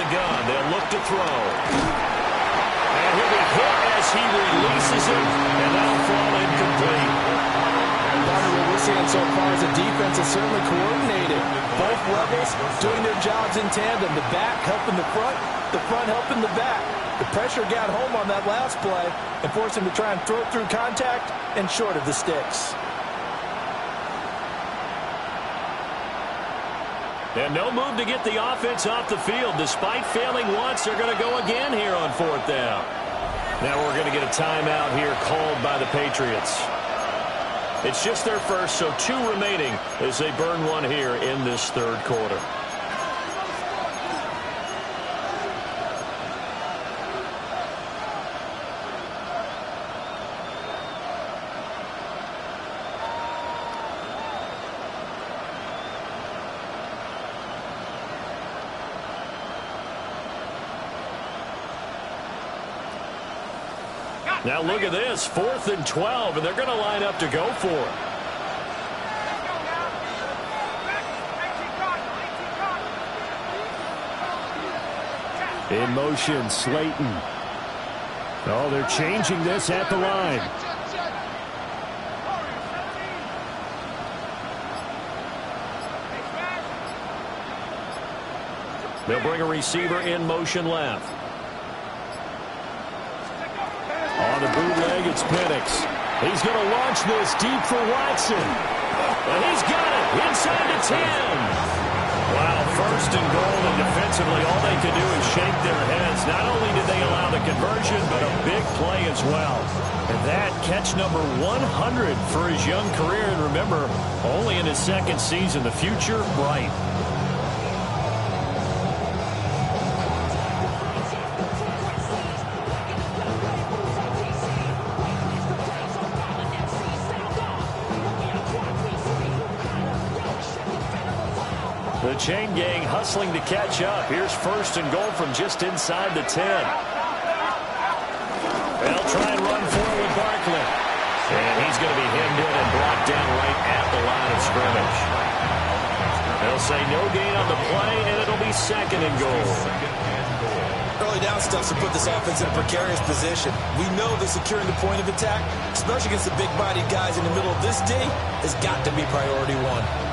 Gun. They'll look to throw. And he'll be hit as he releases it, and that'll fall incomplete. What we're seeing so far is the defense is certainly coordinated. Both levels doing their jobs in tandem. The back helping the front helping the back. The pressure got home on that last play and forced him to try and throw through contact and short of the sticks. And no move to get the offense off the field. Despite failing once, they're going to go again here on 4th down. Now we're going to get a timeout here called by the Patriots. It's just their first, so 2 remaining as they burn one here in this 3rd quarter. Now look at this, 4th and 12, and they're going to line up to go for it. In motion, Slayton. Oh, they're changing this at the line. They'll bring a receiver in motion left. On the bootleg, it's Penix. He's going to launch this deep for Watson. And he's got it inside the 10. Wow, 1st and goal, and defensively, all they could do is shake their heads. Not only did they allow the conversion, but a big play as well. And that catch number 100 for his young career. And remember, only in his 2nd season, the future bright. The chain gang hustling to catch up. Here's 1st and goal from just inside the 10. They'll try and run forward with Barkley. And he's going to be hemmed in and brought down right at the line of scrimmage. They'll say no gain on the play, and it'll be 2nd and goal. Early down stuff to put this offense in a precarious position. We know that securing the point of attack, especially against the big-bodied guys in the middle of this D, has got to be priority 1.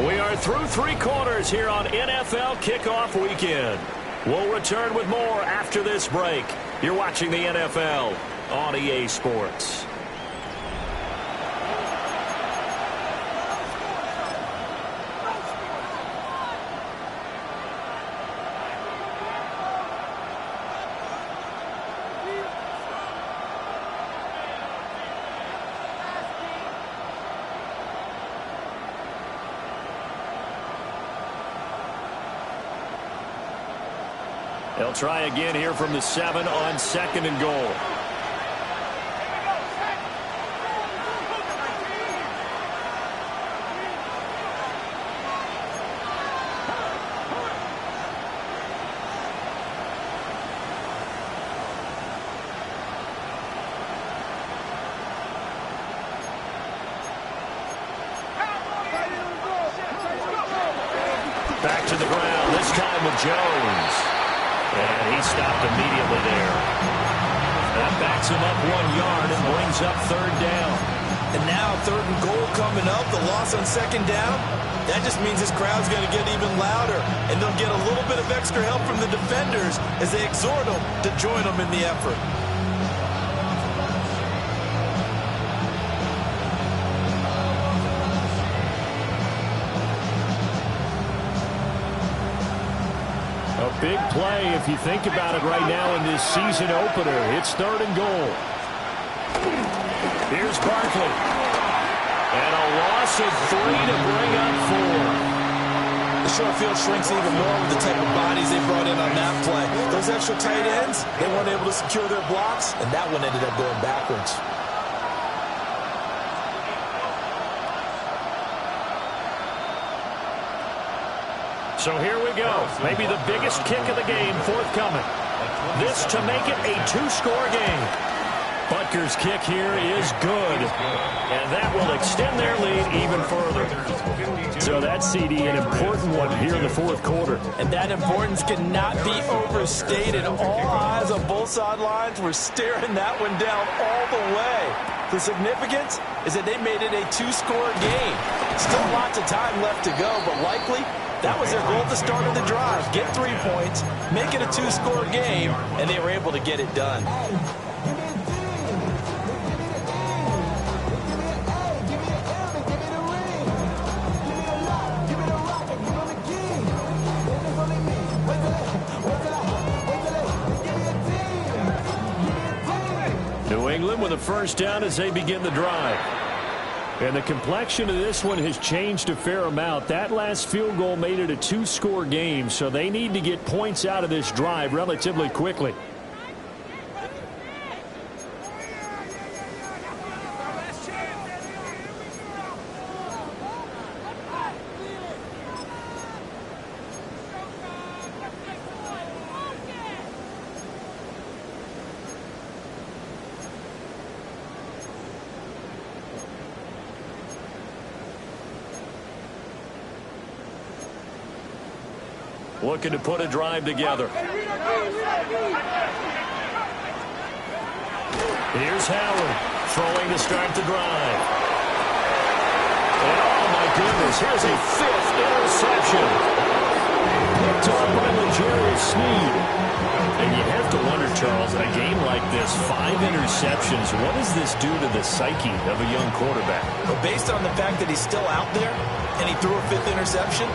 We are through 3 quarters here on NFL Kickoff Weekend. We'll return with more after this break. You're watching the NFL on EA Sports. They'll try again here from the 7 on 2nd and goal. Back to the ground, this time with Jones. And he stopped immediately there. That backs him up 1 yard and brings up 3rd down. And now 3rd and goal coming up, the loss on 2nd down. That just means this crowd's going to get even louder. And they'll get a little bit of extra help from the defenders as they exhort them to join them in the effort. A big play if you think about it right now in this season opener. It's 3rd and goal. Here's Barkley. And a loss of 3 to bring up 4. The short field shrinks even more with the type of bodies they brought in on that play. Those extra tight ends, they weren't able to secure their blocks, and that one ended up going backwards. So here we go. Maybe the biggest kick of the game forthcoming. This to make it a 2-score game. Butker's kick here is good. And that will extend their lead even further. So that CD, an important one here in the 4th quarter. And that importance cannot be overstated. All eyes on both sidelines were staring that one down all the way. The significance is that they made it a 2-score game. Still lots of time left to go, but likely that was their goal at the start of the drive. Get 3 points, make it a 2-score game, and they were able to get it done. New England with a 1st down as they begin the drive. And the complexion of this one has changed a fair amount. That last field goal made it a 2-score game, so they need to get points out of this drive relatively quickly. Looking to put a drive together. Here's Howard throwing to start the drive. And oh my goodness, here's a 5th interception. Picked up by L'Jarius Sneed. And you have to wonder, Charles, in a game like this, 5 interceptions, what does this do to the psyche of a young quarterback? But based on the fact that he's still out there and he threw a 5th interception,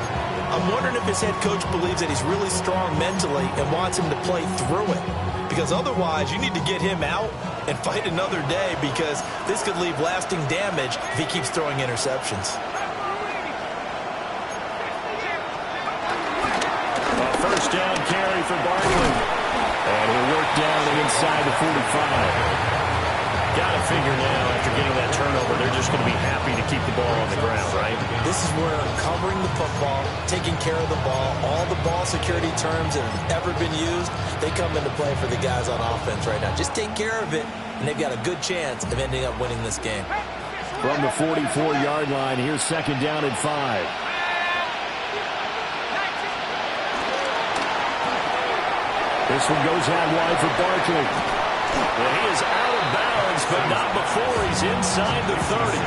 I'm wondering if his head coach believes that he's really strong mentally and wants him to play through it. Because otherwise, you need to get him out and fight another day, because this could leave lasting damage if he keeps throwing interceptions. A 1st down carry for Barkley. And he'll work down inside the 45. Got to figure now, after getting that turnover, they're just going to be happy to keep the ball on the ground, right? This is where covering the football, taking care of the ball, all the ball security terms that have ever been used, they come into play for the guys on offense right now. Just take care of it, and they've got a good chance of ending up winning this game. From the 44-yard line, here's 2nd down and 5. This one goes out wide for Barkley. Well, he is out of bounds, but not before he's inside the 30.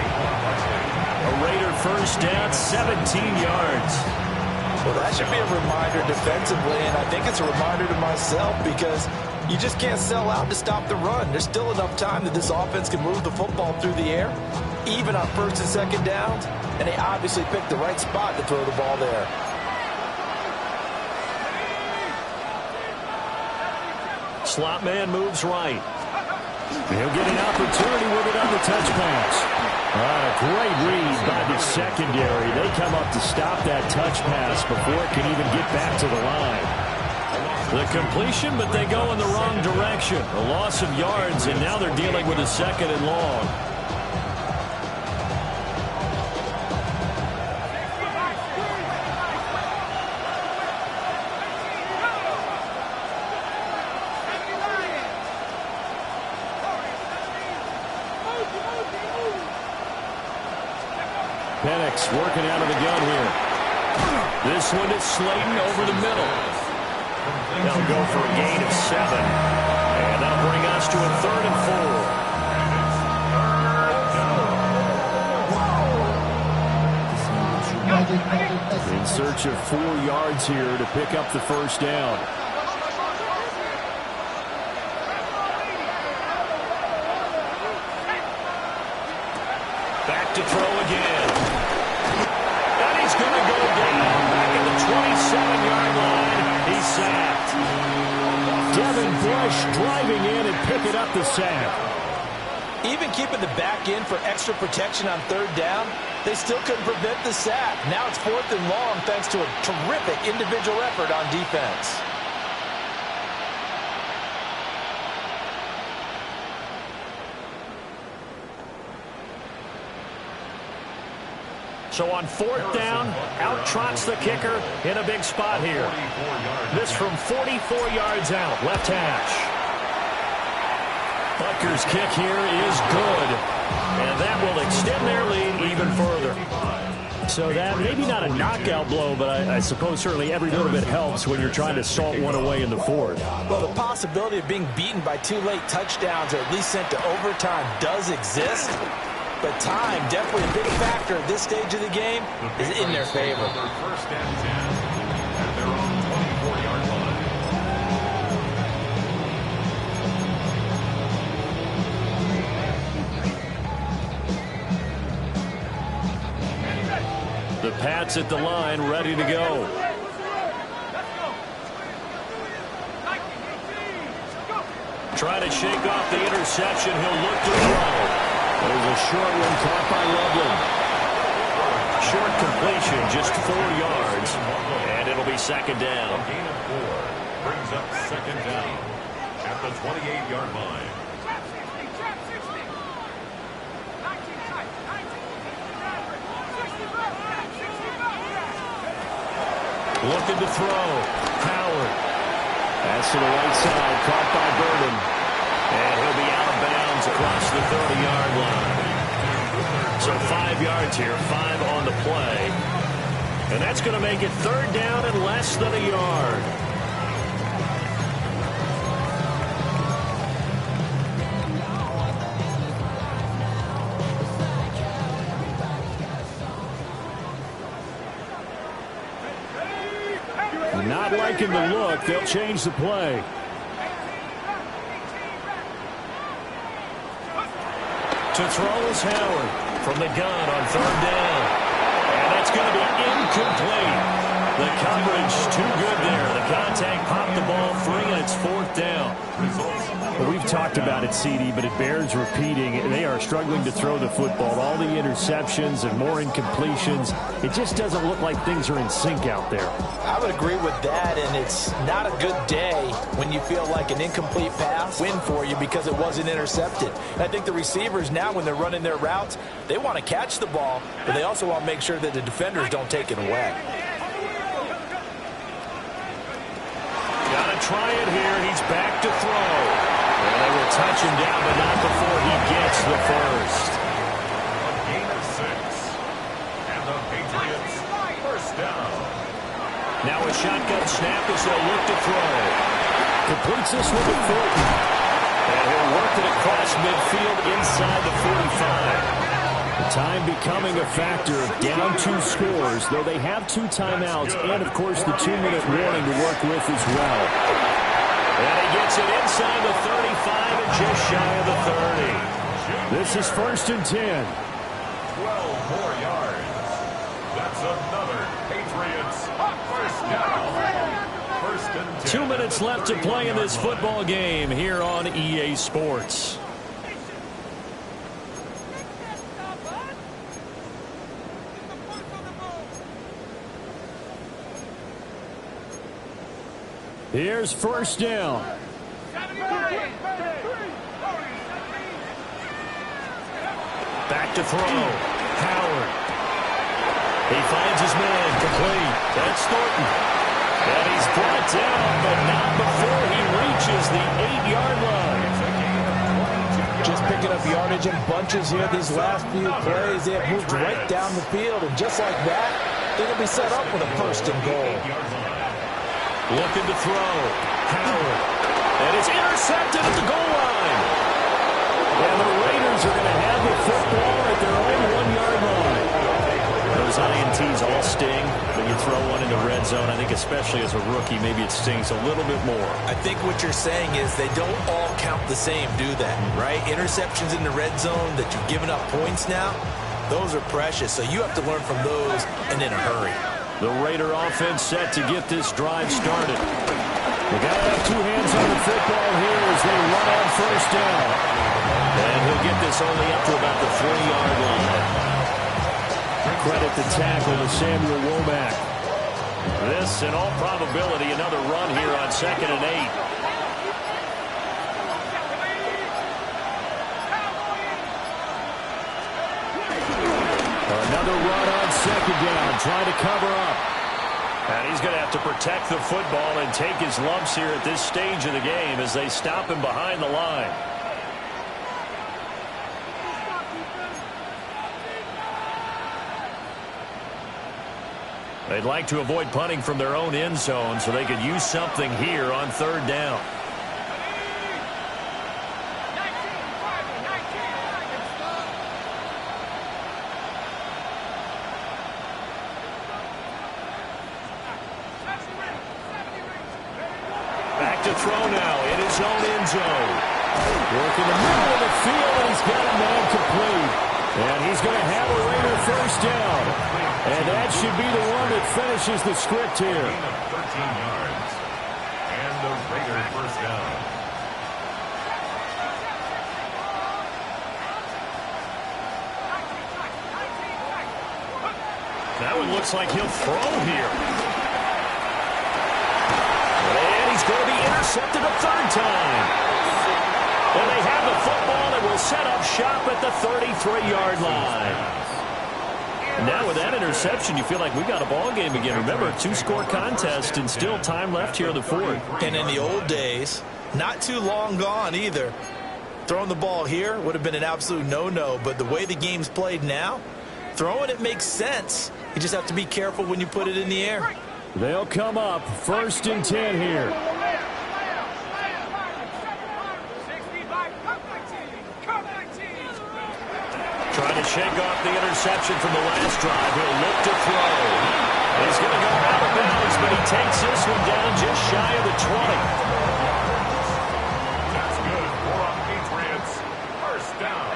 A Raider 1st down, 17 yards. Well, that should be a reminder defensively, and I think it's a reminder to myself, because you just can't sell out to stop the run. There's still enough time that this offense can move the football through the air, even on 1st and 2nd downs, and they obviously picked the right spot to throw the ball there. Slot man moves right. He'll get an opportunity with it on the touch pass. A great read by the secondary. They come up to stop that touch pass before it can even get back to the line. The completion, but they go in the wrong direction. A loss of yards, and now they're dealing with a 2nd and long. Penix working out of the gun here. This one is Slayton over the middle. They'll go for a gain of 7. And that'll bring us to a 3rd and 4. In search of 4 yards here to pick up the first down. Back to throw again. And he's going to go down back at the 27-yard line. He's sacked. Devin Bush driving in and picking up the sack. Even keeping the back in for extra protection on 3rd down, they still couldn't prevent the sack. Now it's 4th and long thanks to a terrific individual effort on defense. So on 4th down, out trots the kicker in a big spot here. This from 44 yards out, left hash. Butker's kick here is good, and that will extend their lead even further. So that, maybe not a knockout blow, but I suppose certainly every little bit helps when you're trying to salt one away in the 4th. Well, the possibility of being beaten by 2 late touchdowns or at least sent to overtime does exist. But time, definitely a big factor at this stage of the game, is in their favor. 1st and 10 at their own 24-yard line. The Pats at the line, ready to go. Trying to shake off the interception. He'll look to throw. There's a short one caught by Loveland. Short completion, just 4 yards, and it'll be 2nd down. A gain of 4 brings up 2nd down at the 28-yard line. Looking to throw. Howard. Pass to the right side, caught by Burden. And he'll be out of bounds across the 30-yard line. So 5 yards here, 5 on the play. And that's going to make it 3rd down and less than a yard. Not liking the look, they'll change the play. To throw is Howard from the gun on 3rd down. And that's going to be incomplete. The coverage too good there. The contact popped the ball free, and it's 4th down. Well, we've talked about it, CD, but it bears repeating. They are struggling to throw the football. All the interceptions and more incompletions. It just doesn't look like things are in sync out there. I would agree with that, and it's not a good day when you feel like an incomplete pass win for you because it wasn't intercepted. And I think the receivers now, when they're running their routes, they want to catch the ball, but they also want to make sure that the defenders don't take it away. Got to try it here. He's back to throw. And they will touch him down, but not before he gets the first. A gain of 6. And the Patriots 1st down. Now a shotgun snap as they'll look to throw. Completes this one to Thornton. And he'll work it across midfield inside the 45. The time becoming a factor of down 2 scores, though they have 2 timeouts and, of course, the 2-minute warning to work with as well. And he gets it inside the 35 and just shy of the 30. This is 1st and 10. 12 more yards. That's another Patriots 1st down. 1st and 10. 2 minutes left to play in this football game here on EA Sports. Here's first down. Back to throw. Howard. He finds his man. Complete. That's Thornton. And he's brought down, but not before he reaches the 8-yard line. Just picking up yardage in bunches here these last few plays. They have moved right down the field, and just like that, they're going to be set up with a first and goal. Looking to throw. Howard. And it's intercepted at the goal line. And the Raiders are going to have the football at their own 1-yard line. Those INTs all sting, but you throw one in the red zone. I think especially as a rookie, maybe it stings a little bit more. I think what you're saying is they don't all count the same, do that, right? Interceptions in the red zone that you've given up points now, those are precious. So you have to learn from those and in a hurry. The Raider offense set to get this drive started. They got to have two hands on the football here as they run on first down. And he'll get this only up to about the 3-yard line. Credit the tackle to Samuel Womack. This, in all probability, another run here on 2nd and 8. Another run on 2nd down, trying to cover up. And he's going to have to protect the football and take his lumps here at this stage of the game as they stop him behind the line. They'd like to avoid punting from their own end zone so they could use something here on 3rd down. Back to throw now in his own end zone. Working the middle of the field, and he's got a man complete. And he's going to have a Raider first down. And that should be the one that finishes the script here. 13 yards. And the Raider first down. That one looks like he'll throw here. And he's going to be intercepted a 3rd time. And they have the football and will set up shop at the 33-yard line. Now with that interception, you feel like we got a ball game again. Remember, a 2-score contest and still time left here in the 4th. And in the old days, not too long gone either, throwing the ball here would have been an absolute no-no. But the way the game's played now, throwing it makes sense. You just have to be careful when you put it in the air. They'll come up 1st and 10 here. Trying to shake off the interception from the last drive. He'll look to throw. He's going to go out of bounds, but he takes this one down just shy of the 20. That's good for our Patriots. First down.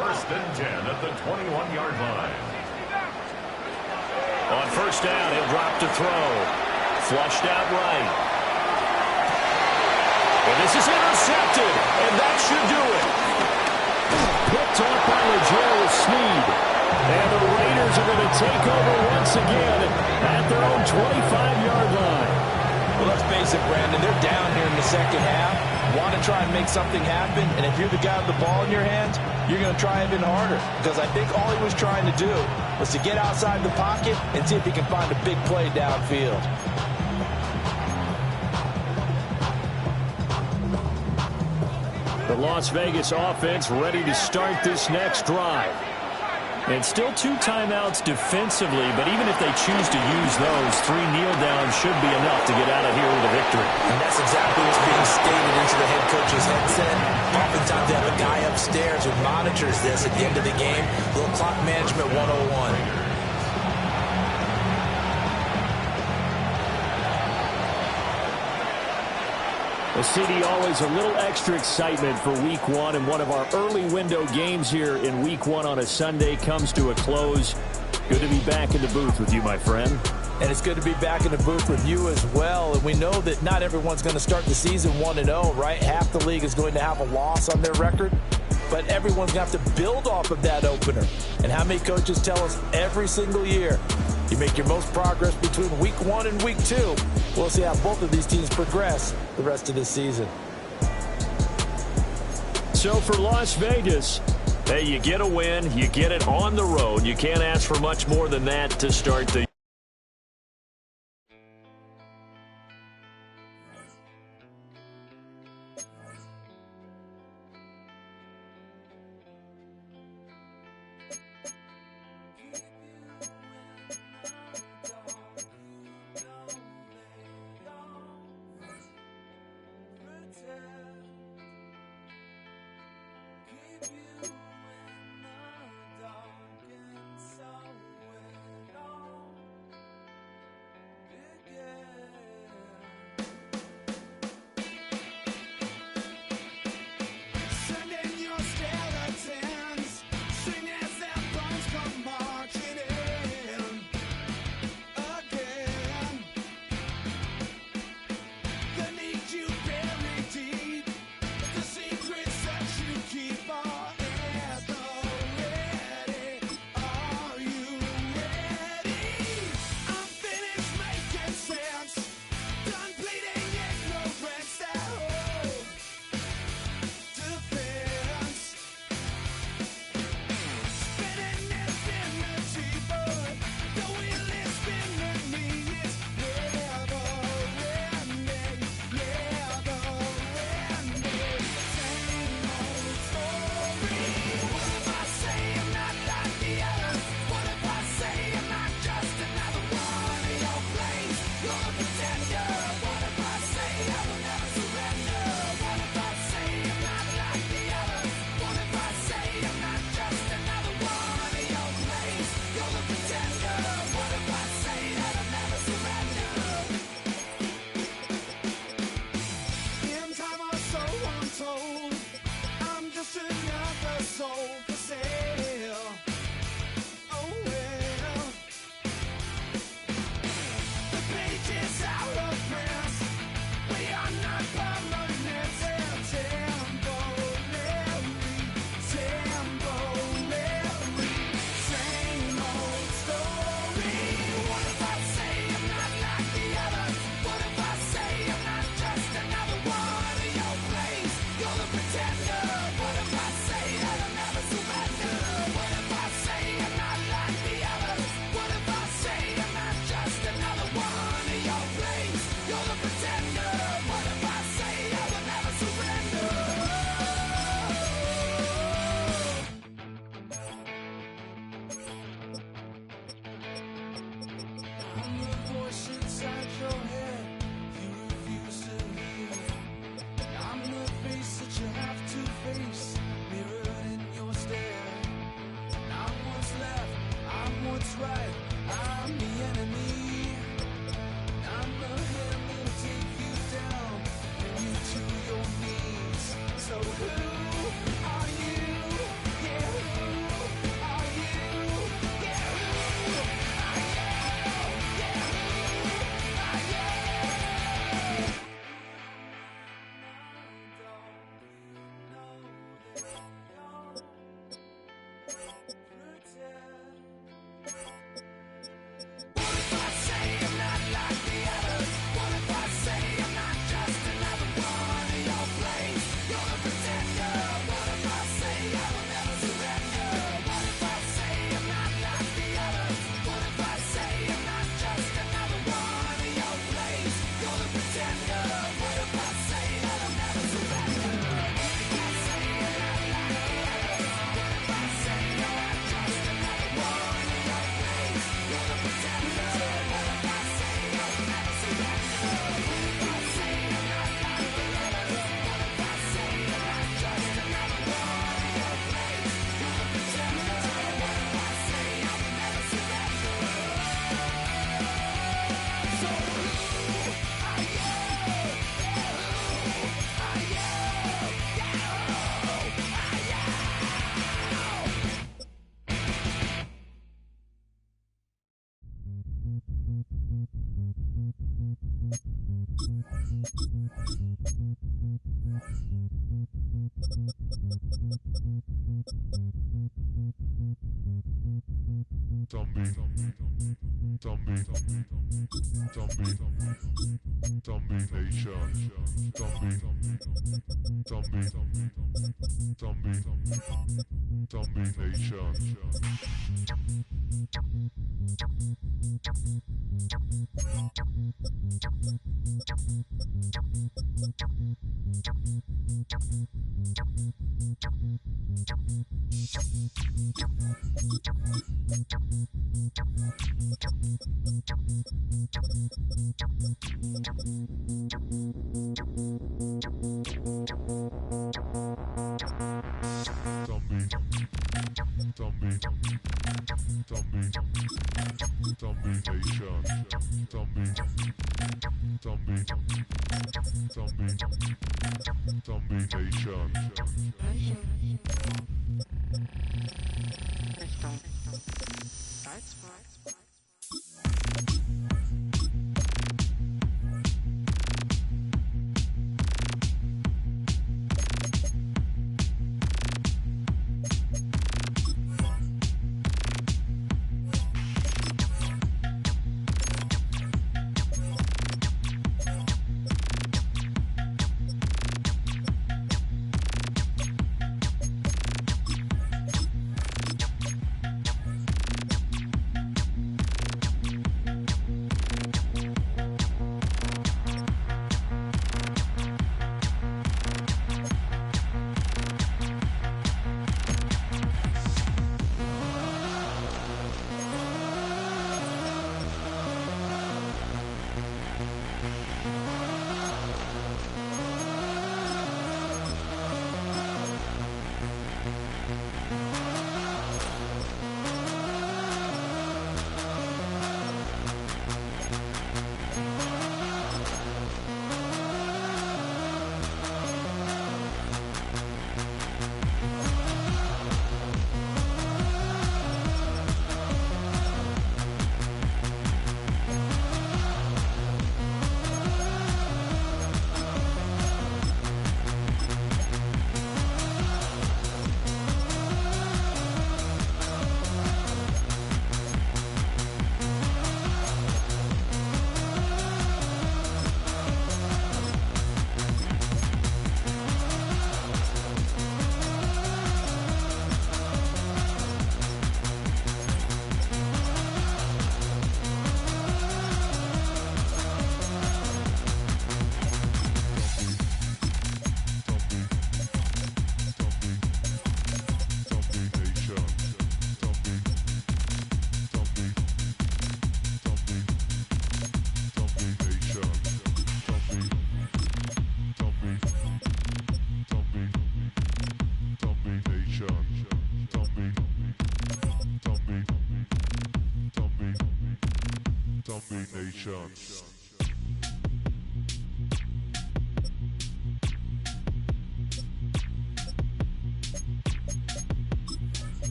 1st and 10 at the 21-yard line. On first down, he'll drop to throw. Flushed out right. And this is intercepted, and that should do it. Picked off by Legere Sneed. And the Raiders are going to take over once again at their own 25-yard line. Well, let's face it, Brandon, they're down here in the second half. Want to try and make something happen, and if you're the guy with the ball in your hands, you're going to try even harder. Because I think all he was trying to do was to get outside the pocket and see if he can find a big play downfield. The Las Vegas offense ready to start this next drive. And still 2 timeouts defensively, but even if they choose to use those, 3 kneel downs should be enough to get out of here with a victory. And that's exactly what's being stated into the head coach's headset. Oftentimes they have a guy upstairs who monitors this at the end of the game. A little clock management 101. The CD always a little extra excitement for Week 1, and one of our early window games here in Week 1 on a Sunday comes to a close. Good to be back in the booth with you, my friend. And it's good to be back in the booth with you as well. And we know that not everyone's going to start the season 1-0, right? Half the league is going to have a loss on their record. But everyone's going to have to build off of that opener. And how many coaches tell us every single year, You make your most progress between week 1 and week 2. We'll see how both of these teams progress the rest of this season. So for Las Vegas, hey, you get a win, you get it on the road. You can't ask for much more than that to start the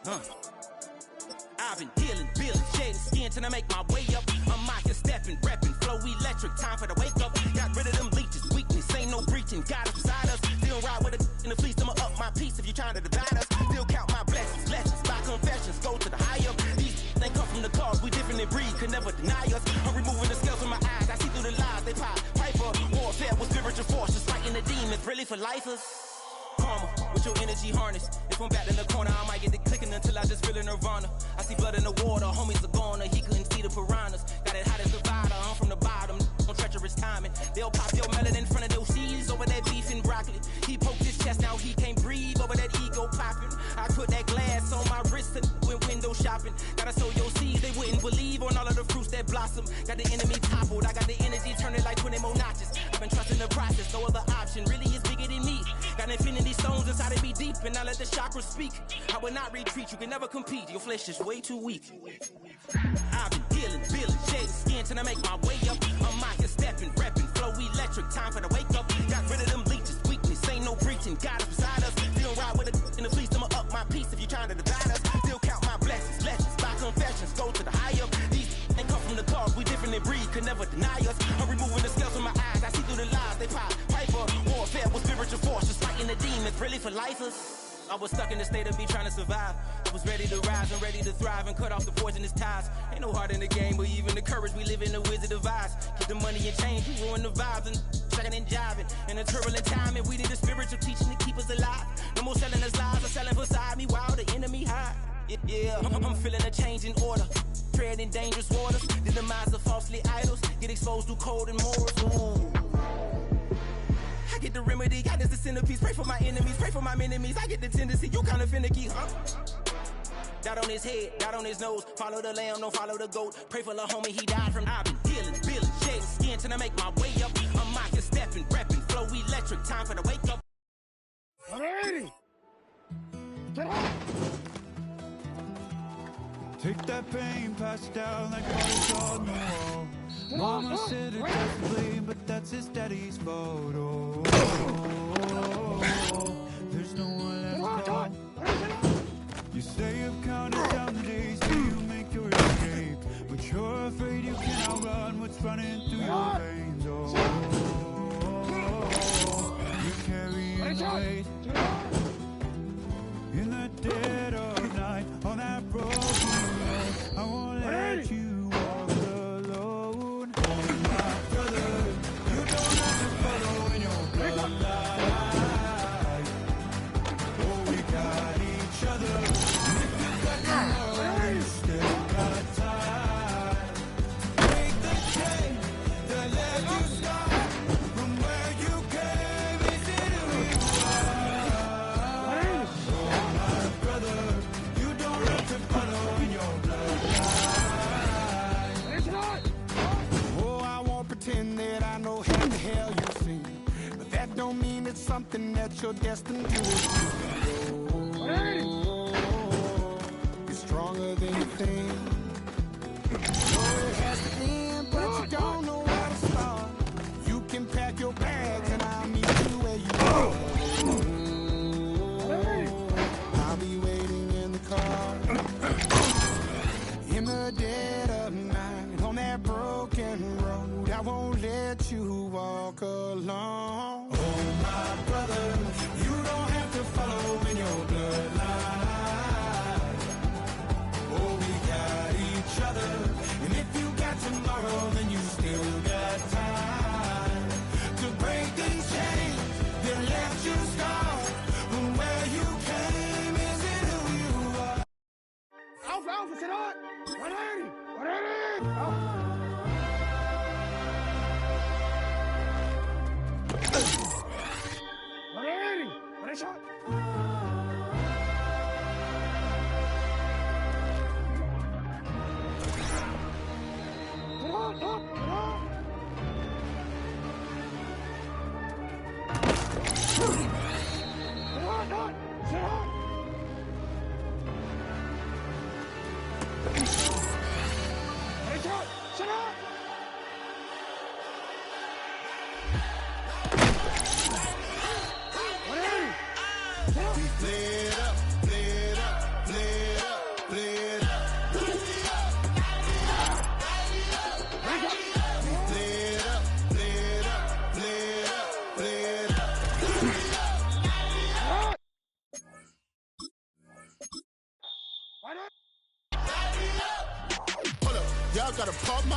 I've been healing, building, shedding skin till I make my way up. I'm mocking, stepping, repping, flow electric, time for the wake up. Got rid of them leeches, weakness, ain't no breaching. Got us beside us, still ride with a in the fleece. I'ma up my piece if you're trying to divide us. Still count my blessings, lessons, by confessions, go to the higher. These they come from the cause, we different in breed, could never deny us. I'm removing the scales from my eyes, I see through the lies they pop. Piper, warfare with spiritual forces, fighting the demons, really for lifers. Karma, with your energy harness. If I'm back in the corner, I might get the clicking until I just feel a nirvana. I see blood in the water, homies are gone, he couldn't see the piranhas. Got it hot as Nevada, I'm from the bottom, on treacherous timing. They'll pop your melon in front of those seeds over that beef and broccoli. He poked his chest out, he can't breathe over that ego popping. I put that glass on my wrist and went window shopping. Gotta sow your seeds, they wouldn't believe on all of the fruits that blossom. Got the enemy toppled, I got the energy turning like 20 more notches. I've been trusting the process, no other option really is bigger than me. Got infinity stones inside of me deep, and I let the chakras speak. I will not retreat, you can never compete, your flesh is way too weak. I've been healing, building, shedding skin till I make my way up. I'm mocking, stepping, repping, flow electric, time for the wake up. Got rid of them leeches, weakness, ain't no breaching. Got us beside us, still ride with a in the fleece. I'ma up my piece if you're trying to divide us. Still count my blessings, lessons, by confessions, go to the higher. These they come from the cause, we different in breed, could never deny us. I'm removing the scales from my eyes, I see through the lies they pop. Piper, warfare with spiritual forces, fighting the demons, really for lifers. I was stuck in the state of me trying to survive. I was ready to rise and ready to thrive and cut off the poisonous ties. Ain't no heart in the game, but even the courage we live in the wizard of Oz. Get the money and change, we ruin the vibes and checking and jiving. In a turbulent time, and we need a spiritual teaching to keep us alive. No more selling us lies or selling beside me while the enemy hide. Yeah, I'm feeling a change in order. Treading dangerous waters, the demise of falsely idols. Get exposed through code and morals. Ooh. I get the remedy, God is the centerpiece. Pray for my enemies, pray for my enemies. I get the tendency, you kinda finicky, huh? Dot on his head, dot on his nose. Follow the lamb, don't follow the goat. Pray for the homie, he died from. I've been healing, building, shedding skin till I make my way up. I'm mocking, stepping, repping, flow electric, time for the wake up. Alrighty. Take that pain, pass it down like it's on the wall. Mama said it doesn't bleed, but that's his daddy's photo. There's no one left to call. You say you've counted down the days till you make your escape, but you're afraid you can't outrun what's running through your veins. You're carrying the weight in the dead of night on that broken road. I won't let you walk alone. Oh my brother, you don't have to follow in your bloodline. Oh, we got each other. If you got tomorrow, you still got time. Break the chain that let you start from where you came. Is it who you are? Oh my brother, you don't have to follow in your bloodline. Oh, I won't pretend that I know how the hell you sing, but that don't mean it's something that you're destined to achieve. Oh, you're stronger than you think. Oh, it has to end, but you don't know how to start. You can pack your bags and I'll meet you where you are. I'll be waiting in the car in the dead of night on that broken road. I won't let you walk alone. Oh my brother, you don't have to follow in your bloodline. Oh, we got each other, and if you got tomorrow, then you still got time to break these chains that left you scarred from where you came. Is it who you are? Alpha, sit on. 180. 180. What a shot. Sit on, up, sit on. Sit on, up, sit on. Headshot! Shut up! Play it up, play it up, play it up.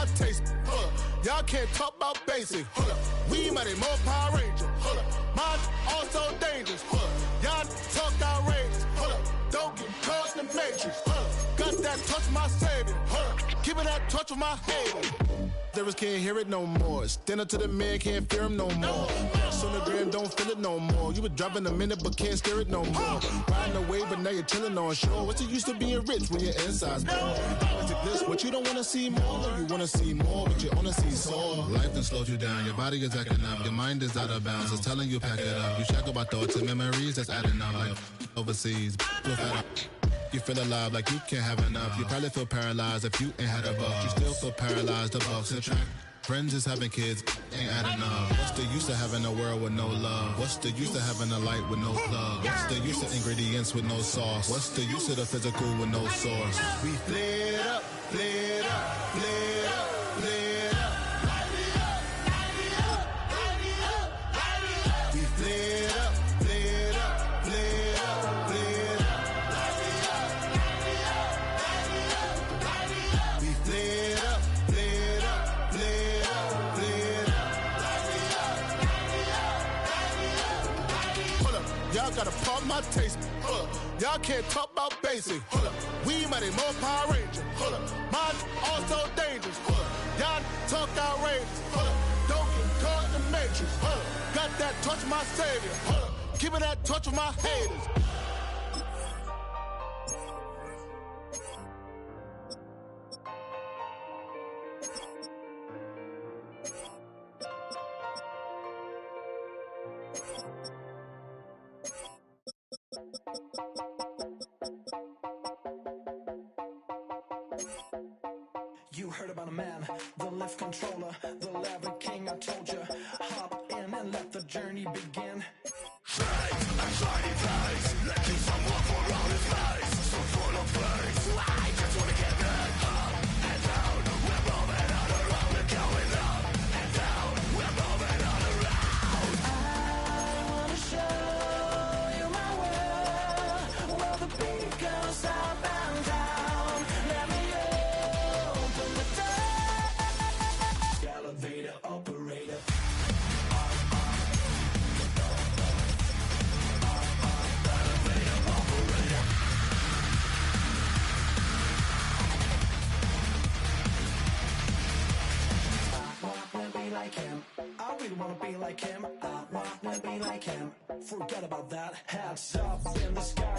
my taste. Hold up. Y'all can't talk about basic. Hold up. We mighty more Power Ranger. Hold up. Mine also dangerous. Hold up. Y'all talk outrageous. Hold up. Don't get caught in the matrix. Hold up. Got that touch of my savior. Hold up. Keeping that touch of my haters. Lyrics can't hear it no more. Stand up to the man, can't fear him no more. On the gram, don't feel it no more. You were driving a minute, but can't steer it no more. Riding away, but now you're chilling on shore. What's the use of being rich when your inside's poor? This, what you don't wanna see more, no, you wanna see more, but you wanna see sore. Life done slowed you down, your body is acting up, your mind is out of bounds. It's telling you pack it up. You shackle by thoughts and memories that's adding up like overseas. You feel alive like you can't have enough. You probably feel paralyzed if you ain't had a buck. You still feel paralyzed above the track. Friends is having kids, ain't adding up. What's the use of having a world with no love? What's the use of having a light with no plug? What's the use of ingredients with no sauce? What's the use of the physical with no source? We flared up, flared up, flared up, flared up. Light me up, light me up, light me up, light me up. We flared up, flared up, flared up, flared up. Light me up, light me up, light me up, light me up. We flared up, flared up. Y'all gotta pardon my taste. Hold up. Y'all can't talk about basic. Hold up. We mighty more Power Ranger. Hold up. Mine also dangerous. Hold up. Y'all talk outrageous. Hold up. Don't get caught in the matrix. Hold up. Got that touch of my savior. Hold up. Keeping that touch of my haters. You heard about a man, the lift controller, the lever king. I told you, hop in and let the journey begin. Straight and shiny place, letting someone for all his face. So full of face, I just wanna get back up and down. We're moving on around, we're going up and down. We're moving on around. I wanna show you my world, where the beat goes up and down. Let me open the door. Elevator operator. Like him, I really wanna be like him. I wanna be like him. Forget about that. Hats up in the sky.